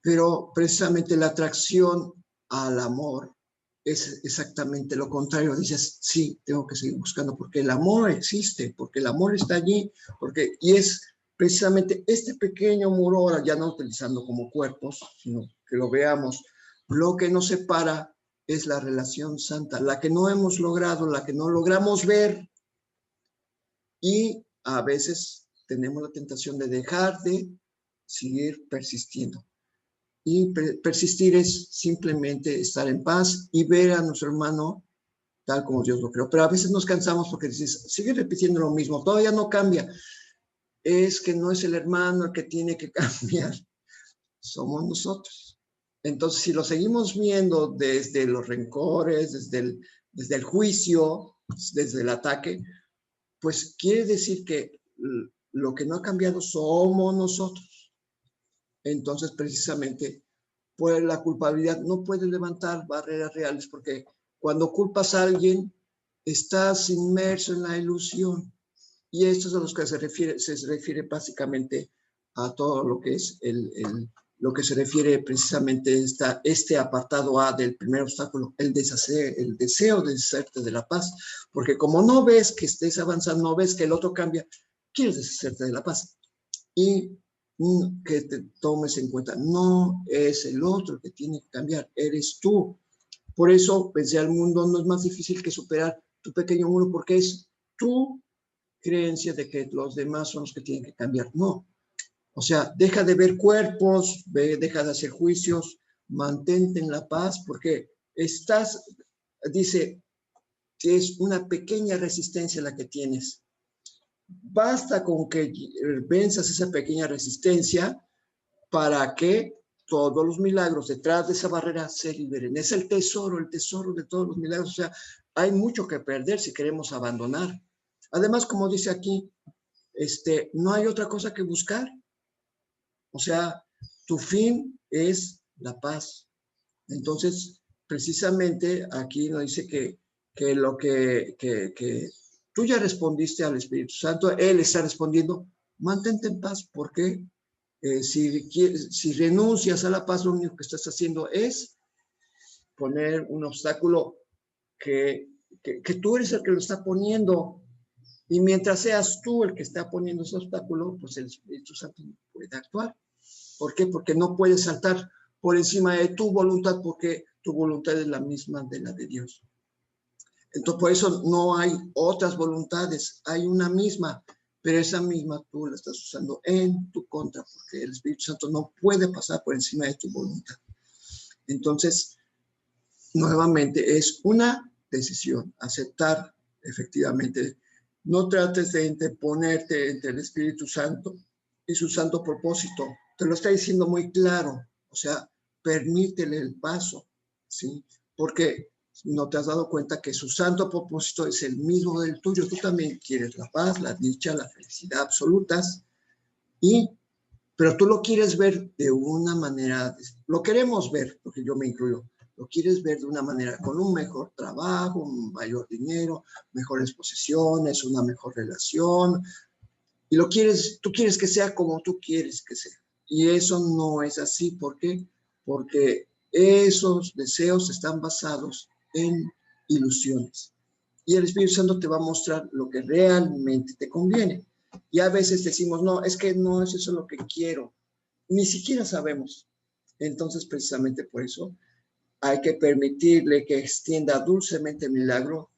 Pero precisamente la atracción al amor es exactamente lo contrario. Dices, sí, tengo que seguir buscando porque el amor existe, porque el amor está allí, y es precisamente este pequeño muro, ahora ya no utilizando como cuerpos, sino que lo veamos, lo que nos separa es la relación santa, la que no hemos logrado, la que no logramos ver, y a veces tenemos la tentación de dejar de seguir persistiendo. Y persistir es simplemente estar en paz y ver a nuestro hermano tal como Dios lo creó. Pero a veces nos cansamos porque dices, sigue repitiendo lo mismo, todavía no cambia. Es que no es el hermano el que tiene que cambiar, somos nosotros. Entonces, si lo seguimos viendo desde los rencores, desde el juicio, desde el ataque, pues quiere decir que lo que no ha cambiado somos nosotros. Entonces, precisamente, pues la culpabilidad no puede levantar barreras reales porque cuando culpas a alguien, estás inmerso en la ilusión. Y esto es a los que se refiere básicamente a todo lo que es lo que se refiere precisamente este apartado A del primer obstáculo, el deseo de deshacerte de la paz. Porque como no ves que estés avanzando, no ves que el otro cambia, quieres deshacerte de la paz. Y que te tomes en cuenta, no es el otro que tiene que cambiar, eres tú. Por eso, pensé al mundo no es más difícil que superar tu pequeño muro, porque es tu creencia de que los demás son los que tienen que cambiar. No. O sea, deja de ver cuerpos, deja de hacer juicios, mantente en la paz, porque dice, que es una pequeña resistencia la que tienes. Basta con que venzas esa pequeña resistencia para que todos los milagros detrás de esa barrera se liberen. Es el tesoro de todos los milagros. O sea, hay mucho que perder si queremos abandonar. Además, como dice aquí, no hay otra cosa que buscar. O sea, tu fin es la paz. Entonces, precisamente aquí nos dice que lo que tú ya respondiste al Espíritu Santo, Él está respondiendo, mantente en paz, porque si renuncias a la paz, lo único que estás haciendo es poner un obstáculo que tú eres el que lo está poniendo. Y mientras seas tú el que está poniendo ese obstáculo, pues el Espíritu Santo no puede actuar. ¿Por qué? Porque no puedes saltar por encima de tu voluntad, porque tu voluntad es la misma de la de Dios. Entonces, por eso no hay otras voluntades, hay una misma, pero esa misma tú la estás usando en tu contra, porque el Espíritu Santo no puede pasar por encima de tu voluntad. Entonces, nuevamente, es una decisión, aceptar efectivamente. No trates de interponerte entre el Espíritu Santo y su santo propósito. Te lo está diciendo muy claro. O sea, permítele el paso, ¿sí? Porque ¿No te has dado cuenta que su santo propósito es el mismo del tuyo? Tú también quieres la paz, la dicha, la felicidad absolutas, pero tú lo quieres ver de una manera, lo queremos ver, porque yo me incluyo, lo quieres ver de una manera con un mejor trabajo, un mayor dinero, mejores posesiones, una mejor relación, y tú quieres que sea como tú quieres que sea. Y eso no es así. ¿Por qué? Porque esos deseos están basados en ilusiones. Y el Espíritu Santo te va a mostrar lo que realmente te conviene. Y a veces decimos, no, es que no es eso lo que quiero. Ni siquiera sabemos. Entonces, precisamente por eso, hay que permitirle que extienda dulcemente el milagro,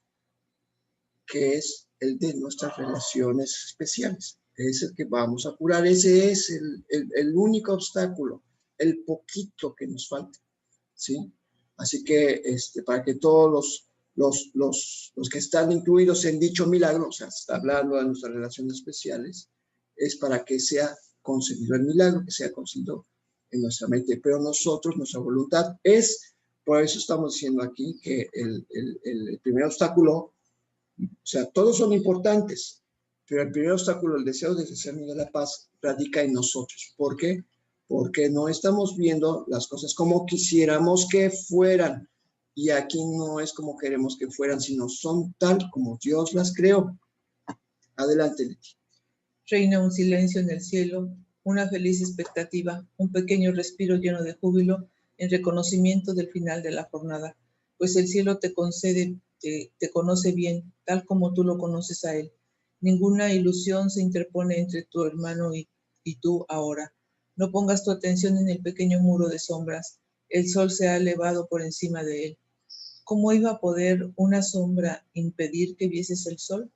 que es el de nuestras relaciones especiales. Es el que vamos a curar. Ese es el único obstáculo, el poquito que nos falta, ¿sí? Así que para que todos los que están incluidos en dicho milagro, o sea, se está hablando de nuestras relaciones especiales, es para que sea concedido el milagro, que sea concedido en nuestra mente. Pero nosotros, nuestra voluntad es, por eso estamos diciendo aquí que el primer obstáculo, o sea, todos son importantes, pero el primer obstáculo, el deseo de discernir de la paz, radica en nosotros. ¿Por qué? Porque no estamos viendo las cosas como quisiéramos que fueran. Y aquí no es como queremos que fueran, sino son tal como Dios las creó. Adelante, Leti. Reina un silencio en el cielo, una feliz expectativa, un pequeño respiro lleno de júbilo en reconocimiento del final de la jornada, pues el cielo te concede, te conoce bien, tal como tú lo conoces a él. Ninguna ilusión se interpone entre tu hermano y tú ahora. No pongas tu atención en el pequeño muro de sombras. El sol se ha elevado por encima de él. ¿Cómo iba a poder una sombra impedir que vieses el sol?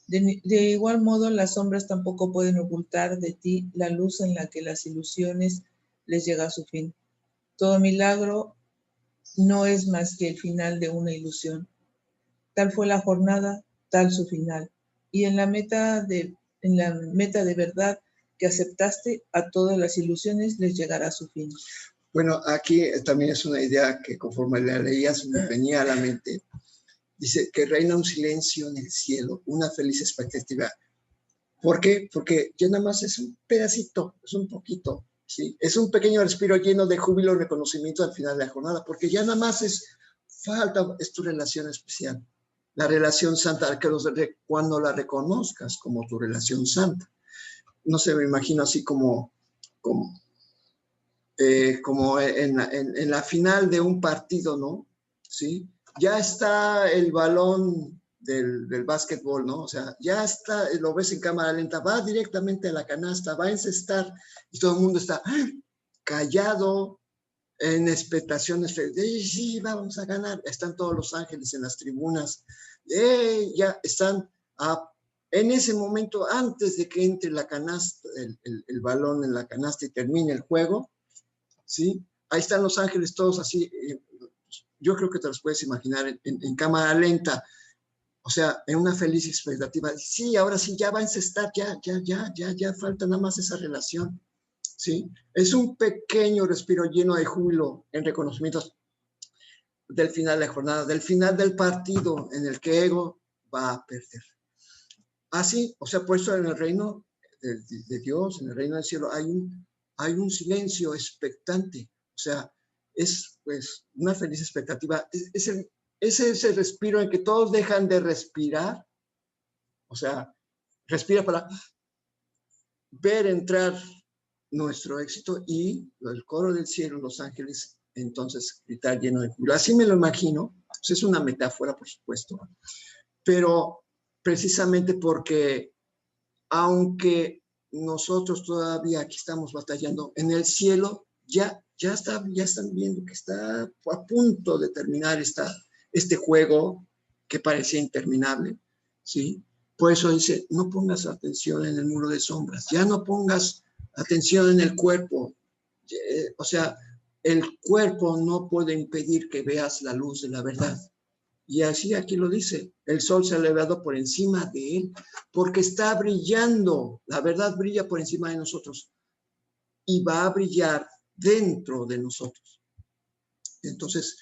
De igual modo, las sombras tampoco pueden ocultar de ti la luz en la que las ilusiones les llega a su fin. Todo milagro no es más que el final de una ilusión. Tal fue la jornada, tal su final. Y en la meta de verdad que aceptaste, a todas las ilusiones les llegará su fin. Bueno, aquí también es una idea que conforme la leías me venía a la mente. Dice que reina un silencio en el cielo, una feliz expectativa. ¿Por qué? Porque ya nada más es un pedacito, es un poquito, ¿sí? Es un pequeño respiro lleno de júbilo y reconocimiento al final de la jornada, porque ya nada más es tu relación especial, la relación santa, cuando la reconozcas como tu relación santa. No sé, me imagino así como en la final de un partido, ¿no? ¿Sí? Ya está el balón del básquetbol, ¿no? O sea, ya está, lo ves en cámara lenta, va directamente a la canasta, va a encestar y todo el mundo está callado, en expectaciones, sí, vamos a ganar. Están todos los ángeles en las tribunas, ya están en ese momento, antes de que entre la canasta, el balón en la canasta y termine el juego, ¿sí? Ahí están los ángeles todos así, yo creo que te los puedes imaginar en cámara lenta, o sea, en una feliz expectativa. Sí, ahora sí, ya va a encestar, ya falta nada más esa relación, ¿sí? Es un pequeño respiro lleno de júbilo en reconocimientos del final de la jornada, del final del partido en el que ego va a perder. Así, o sea, puesto en el reino de Dios, en el reino del cielo, hay un silencio expectante, o sea, es pues una feliz expectativa, ese es el respiro en que todos dejan de respirar, o sea, respira para ver entrar nuestro éxito y el coro del cielo, los ángeles, entonces gritar lleno de júbilo. Así me lo imagino, pues es una metáfora, por supuesto, pero precisamente porque aunque nosotros todavía aquí estamos batallando, en el cielo ya están viendo que está a punto de terminar este juego que parecía interminable, ¿sí? Por eso dice, no pongas atención en el muro de sombras, ya no pongas atención en el cuerpo, o sea, el cuerpo no puede impedir que veas la luz de la verdad. Y así aquí lo dice, el sol se ha elevado por encima de él, porque está brillando, la verdad brilla por encima de nosotros y va a brillar dentro de nosotros. Entonces,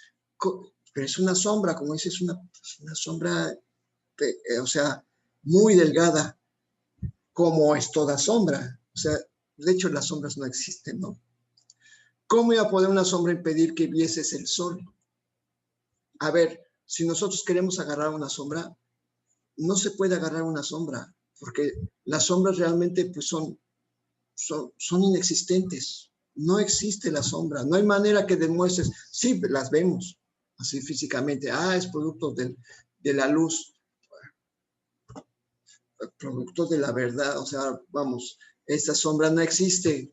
pero es una sombra, como dices, una sombra, o sea, muy delgada, como es toda sombra. O sea, de hecho las sombras no existen, ¿no? ¿Cómo iba a poder una sombra impedir que vieses el sol? A ver, si nosotros queremos agarrar una sombra, no se puede agarrar una sombra, porque las sombras realmente pues son inexistentes. No existe la sombra, no hay manera que demuestres. Sí, las vemos así físicamente. Es producto de la luz, producto de la verdad. O sea, vamos, esta sombra no existe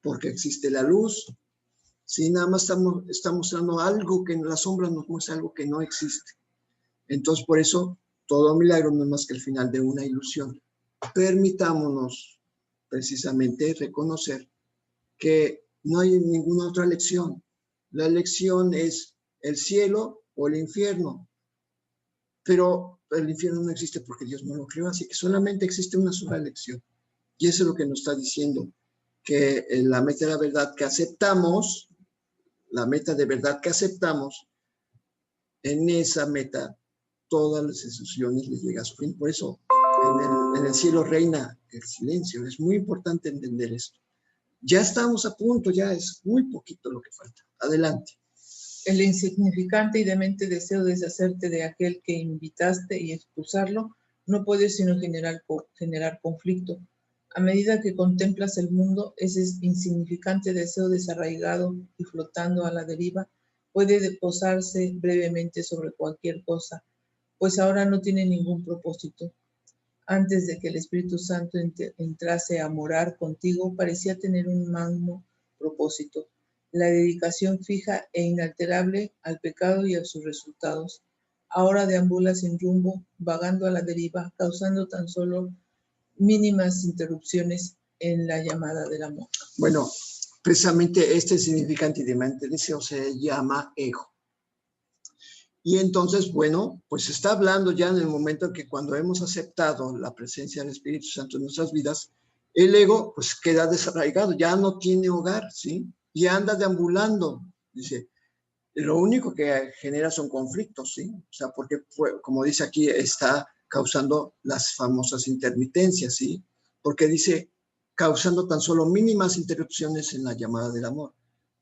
porque existe la luz. Sí, nada más está mostrando algo que la sombra nos muestra algo que no existe. Entonces, por eso, todo milagro no es más que el final de una ilusión. Permitámonos precisamente reconocer que no hay ninguna otra elección. La elección es el cielo o el infierno. Pero el infierno no existe porque Dios no lo creó, así que solamente existe una sola elección. Y eso es lo que nos está diciendo, que la meta de la verdad que aceptamos, la meta de verdad que aceptamos, en esa meta todas las instituciones les llega a su fin. Por eso en el cielo reina el silencio. Es muy importante entender esto. Ya estamos a punto, ya es muy poquito lo que falta. Adelante. El insignificante y demente deseo de deshacerte de aquel que invitaste y expulsarlo no puede sino generar conflicto. A medida que contemplas el mundo, ese insignificante deseo desarraigado y flotando a la deriva puede posarse brevemente sobre cualquier cosa, pues ahora no tiene ningún propósito. Antes de que el Espíritu Santo entrase a morar contigo, parecía tener un magno propósito: la dedicación fija e inalterable al pecado y a sus resultados. Ahora deambula sin rumbo, vagando a la deriva, causando tan solo mínimas interrupciones en la llamada del amor. Bueno, precisamente este significante de mente deseo se llama ego. Y entonces, bueno, pues está hablando ya en el momento en que cuando hemos aceptado la presencia del Espíritu Santo en nuestras vidas, el ego pues queda desarraigado, ya no tiene hogar, ¿sí? Y anda deambulando, dice. Lo único que genera son conflictos, ¿sí? O sea, porque, como dice aquí, está causando las famosas intermitencias, ¿sí? Porque dice, causando tan solo mínimas interrupciones en la llamada del amor.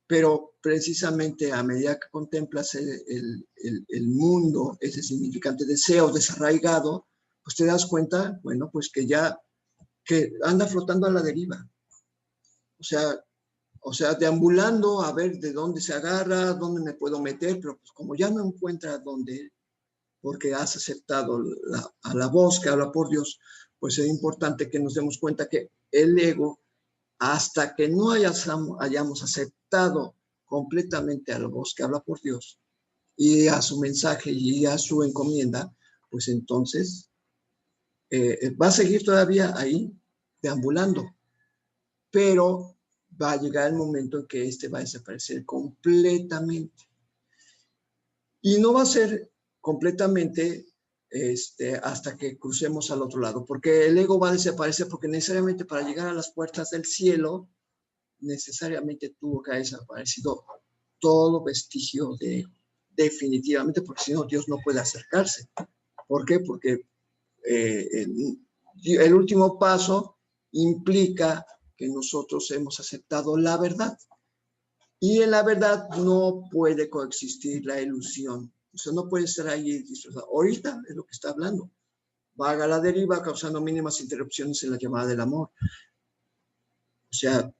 Pero precisamente a medida que contemplas el mundo, ese significante deseo desarraigado, pues te das cuenta, bueno, pues que anda flotando a la deriva. O sea, deambulando a ver de dónde se agarra, dónde me puedo meter, pero pues como ya no encuentra dónde, porque has aceptado a la voz que habla por Dios, pues es importante que nos demos cuenta que el ego, hasta que no hayamos aceptado completamente a la voz que habla por Dios y a su mensaje y a su encomienda, pues entonces va a seguir todavía ahí deambulando, pero va a llegar el momento en que este va a desaparecer completamente. Y no va a ser completamente hasta que crucemos al otro lado, porque el ego va a desaparecer, porque necesariamente para llegar a las puertas del cielo, necesariamente tuvo que haber desaparecido todo vestigio de ego, definitivamente, porque si no, Dios no puede acercarse. ¿Por qué? Porque el último paso implica que nosotros hemos aceptado la verdad. Y en la verdad no puede coexistir la ilusión. O sea, no puede estar ahí disfrazado. Ahorita es lo que está hablando. Vaga a la deriva, causando mínimas interrupciones en la llamada del amor. O sea,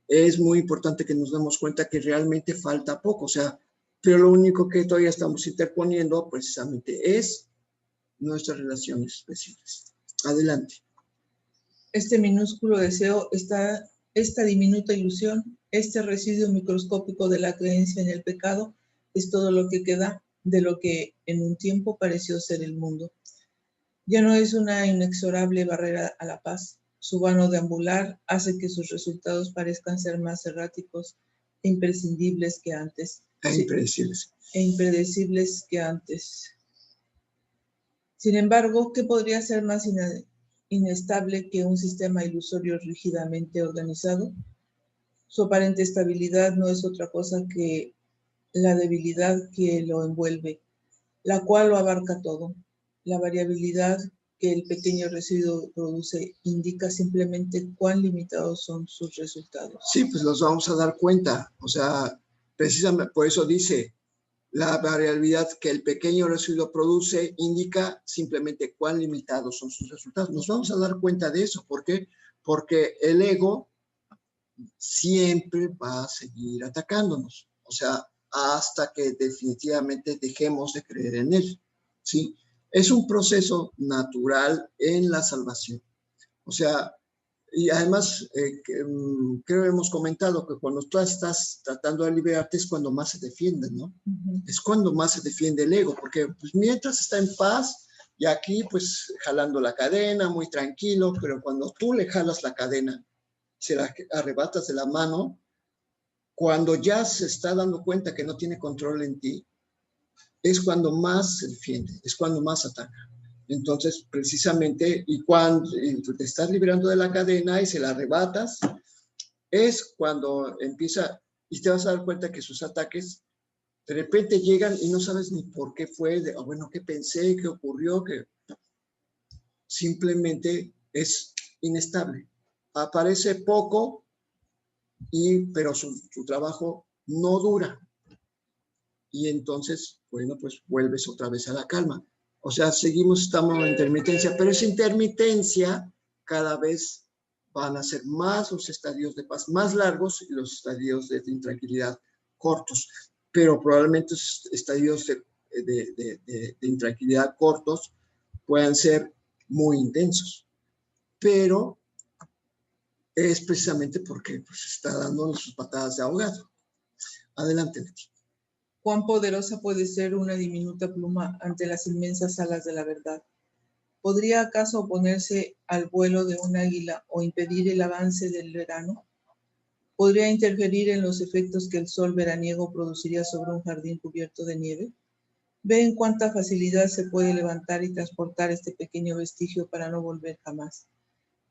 es muy importante que nos demos cuenta que realmente falta poco. O sea, pero lo único que todavía estamos interponiendo precisamente es nuestras relaciones específicas. Adelante. Este minúsculo deseo, esta diminuta ilusión, este residuo microscópico de la creencia en el pecado, es todo lo que queda de lo que en un tiempo pareció ser el mundo. Ya no es una inexorable barrera a la paz. Su vano deambular hace que sus resultados parezcan ser más erráticos e imprescindibles que antes. Impredecibles que antes. Sin embargo, ¿qué podría ser más inestable que un sistema ilusorio rígidamente organizado? Su aparente estabilidad no es otra cosa que la debilidad que lo envuelve, la cual lo abarca todo. La variabilidad que el pequeño residuo produce indica simplemente cuán limitados son sus resultados. Sí, pues nos vamos a dar cuenta. O sea, precisamente por eso dice, la variabilidad que el pequeño residuo produce indica simplemente cuán limitados son sus resultados. Nos vamos a dar cuenta de eso. ¿Por qué? Porque el ego siempre va a seguir atacándonos. O sea, hasta que definitivamente dejemos de creer en él. ¿Sí? Es un proceso natural en la salvación. O sea, y además, creo que hemos comentado que cuando tú estás tratando de liberarte es cuando más se defiende, ¿no? Es cuando más se defiende el ego, porque pues, mientras está en paz, y aquí pues jalando la cadena, muy tranquilo, pero cuando tú le jalas la cadena, se la arrebatas de la mano, cuando ya se está dando cuenta que no tiene control en ti, es cuando más se defiende, es cuando más ataca. Entonces, precisamente, y cuando te estás liberando de la cadena y se la arrebatas, es cuando empieza, y te vas a dar cuenta que sus ataques de repente llegan y no sabes ni por qué fue, bueno, qué pensé, qué ocurrió, que simplemente es inestable. Aparece poco, pero su trabajo no dura. Y entonces, bueno, pues vuelves otra vez a la calma. O sea, estamos en intermitencia, pero esa intermitencia cada vez van a ser más los estadios de paz, más largos y los estadios de intranquilidad cortos. Pero probablemente esos estadios de intranquilidad cortos puedan ser muy intensos. Pero es precisamente porque pues, está dando sus patadas de ahogado. Adelante, Leti. ¿Cuán poderosa puede ser una diminuta pluma ante las inmensas alas de la verdad? ¿Podría acaso oponerse al vuelo de un águila o impedir el avance del verano? ¿Podría interferir en los efectos que el sol veraniego produciría sobre un jardín cubierto de nieve? Ve en cuánta facilidad se puede levantar y transportar este pequeño vestigio para no volver jamás.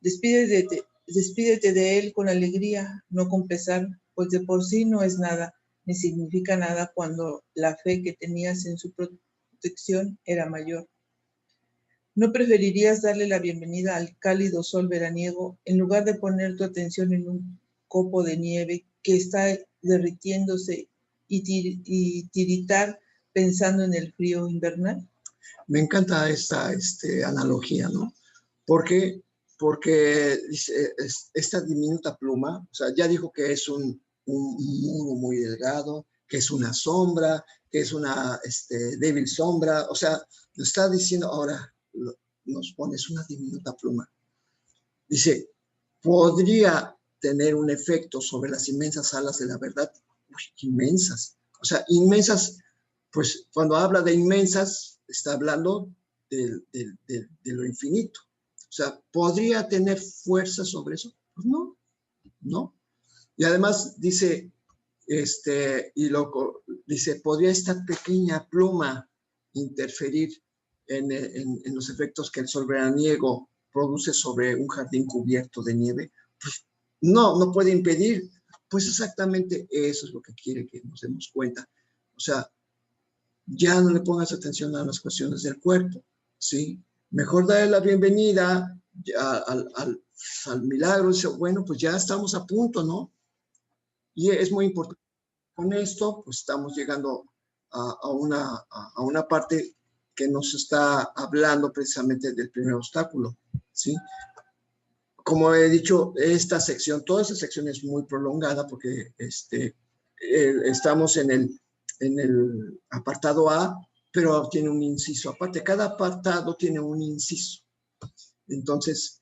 Despídete de él con alegría, no con pesar, pues de por sí no es nada, ni significa nada cuando la fe que tenías en su protección era mayor. ¿No preferirías darle la bienvenida al cálido sol veraniego en lugar de poner tu atención en un copo de nieve que está derritiéndose y tiritar pensando en el frío invernal? Me encanta esta analogía, ¿no? Porque esta diminuta pluma, o sea, ya dijo que es un muro muy delgado, que es una sombra, que es una débil sombra, o sea, lo está diciendo ahora, nos pones una diminuta pluma. Dice, podría tener un efecto sobre las inmensas alas de la verdad. Uy, inmensas. O sea, inmensas, pues cuando habla de inmensas, está hablando de lo infinito. O sea, ¿podría tener fuerza sobre eso? Pues no, no. Y además dice, dice, ¿podría esta pequeña pluma interferir en los efectos que el sol veraniego produce sobre un jardín cubierto de nieve? Pues no, no puede impedir. Pues exactamente eso es lo que quiere que nos demos cuenta. O sea, ya no le pongas atención a las cuestiones del cuerpo, ¿sí? Mejor darle la bienvenida al milagro. Dice, bueno, pues ya estamos a punto, ¿no? Y es muy importante. Con esto, pues estamos llegando a una parte que nos está hablando precisamente del primer obstáculo, ¿sí? Como he dicho, esta sección, toda esta sección es muy prolongada porque estamos en el apartado A, pero tiene un inciso aparte. Cada apartado tiene un inciso. Entonces,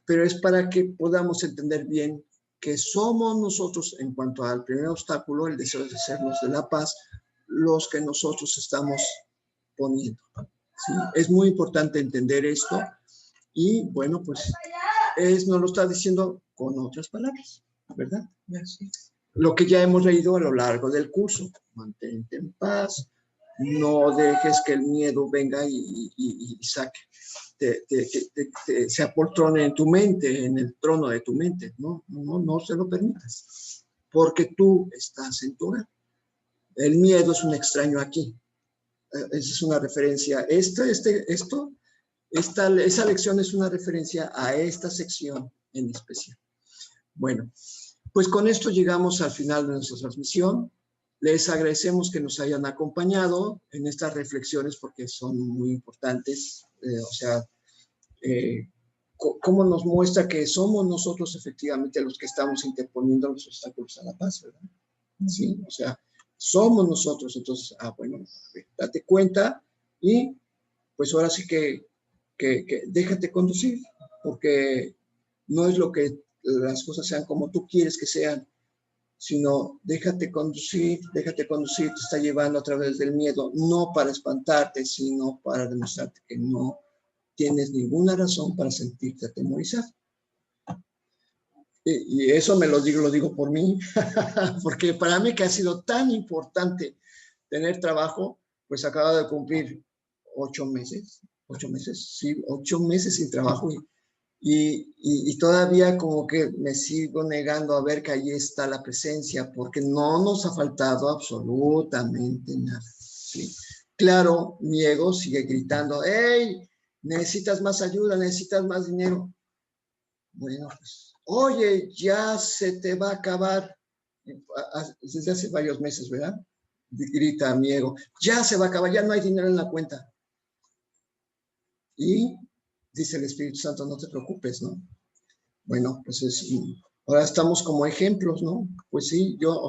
pero es para que podamos entender bien que somos nosotros, en cuanto al primer obstáculo, el deseo de hacernos de la paz, los que nosotros estamos poniendo. ¿Sí? Es muy importante entender esto y, bueno, pues nos lo está diciendo con otras palabras, ¿verdad? Así. Lo que ya hemos leído a lo largo del curso. Mantente en paz, no dejes que el miedo venga y saque. Se apoltrone en tu mente, en el trono de tu mente. No se lo permitas, porque tú estás en tu hogar. El miedo es un extraño aquí. Esa es una referencia. Esa lección es una referencia a esta sección en especial. Bueno, pues con esto llegamos al final de nuestra transmisión. Les agradecemos que nos hayan acompañado en estas reflexiones porque son muy importantes. Cómo nos muestra que somos nosotros efectivamente los que estamos interponiendo los obstáculos a la paz, ¿verdad? Sí, o sea, somos nosotros. Entonces, bueno, date cuenta y pues ahora sí que déjate conducir, porque no es lo que las cosas sean como tú quieres que sean, sino déjate conducir, te está llevando a través del miedo, no para espantarte, sino para demostrarte que no tienes ninguna razón para sentirte atemorizado. Y eso lo digo por mí, porque para mí que ha sido tan importante tener trabajo, pues acabo de cumplir 8 meses, sí, 8 meses sin trabajo y todavía como que me sigo negando a ver que ahí está la presencia, porque no nos ha faltado absolutamente nada, ¿sí? Claro, mi ego sigue gritando, ¡hey! Necesitas más ayuda, necesitas más dinero. Bueno, pues, oye, ya se te va a acabar, desde hace varios meses, ¿verdad? Grita mi ego, ya se va a acabar, ya no hay dinero en la cuenta. Y dice el Espíritu Santo, no te preocupes, ¿no? Bueno, pues ahora estamos como ejemplos, ¿no? Pues sí, yo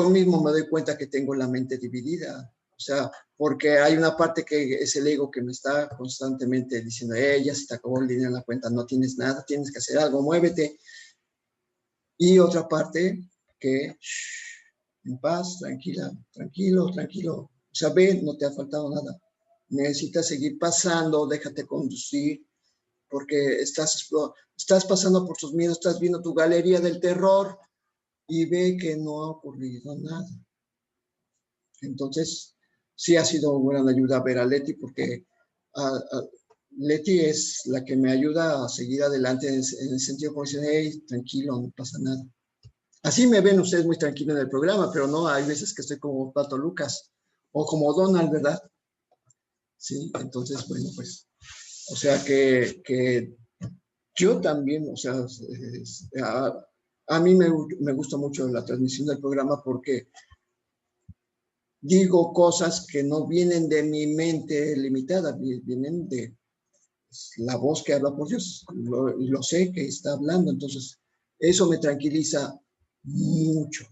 mismo me doy cuenta que tengo la mente dividida, o sea, porque hay una parte que es el ego que me está constantemente diciendo, ya se te acabó el dinero en la cuenta, no tienes nada, tienes que hacer algo, muévete. Y otra parte que, en paz, tranquilo. O sea, ve, no te ha faltado nada. Necesitas seguir pasando, déjate conducir, porque estás pasando por tus miedos, estás viendo tu galería del terror y ve que no ha ocurrido nada. Entonces, sí ha sido una gran ayuda ver a Leti, porque Leti es la que me ayuda a seguir adelante en el sentido como dicen, hey, tranquilo, no pasa nada. Así me ven ustedes muy tranquilos en el programa, pero no, hay veces que estoy como Pato Lucas o como Donald, ¿verdad? Sí, entonces, bueno, pues, o sea que yo también, o sea, a mí me gusta mucho la transmisión del programa porque digo cosas que no vienen de mi mente limitada, vienen de la voz que habla por Dios. Lo sé que está hablando, entonces eso me tranquiliza mucho.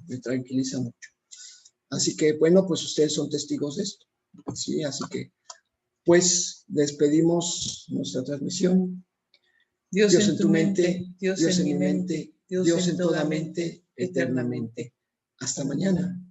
Así que, bueno, pues ustedes son testigos de esto. Sí, así que, pues, despedimos nuestra transmisión. Dios en tu mente, Dios en mi mente, Dios en toda mente, eternamente. Hasta mañana.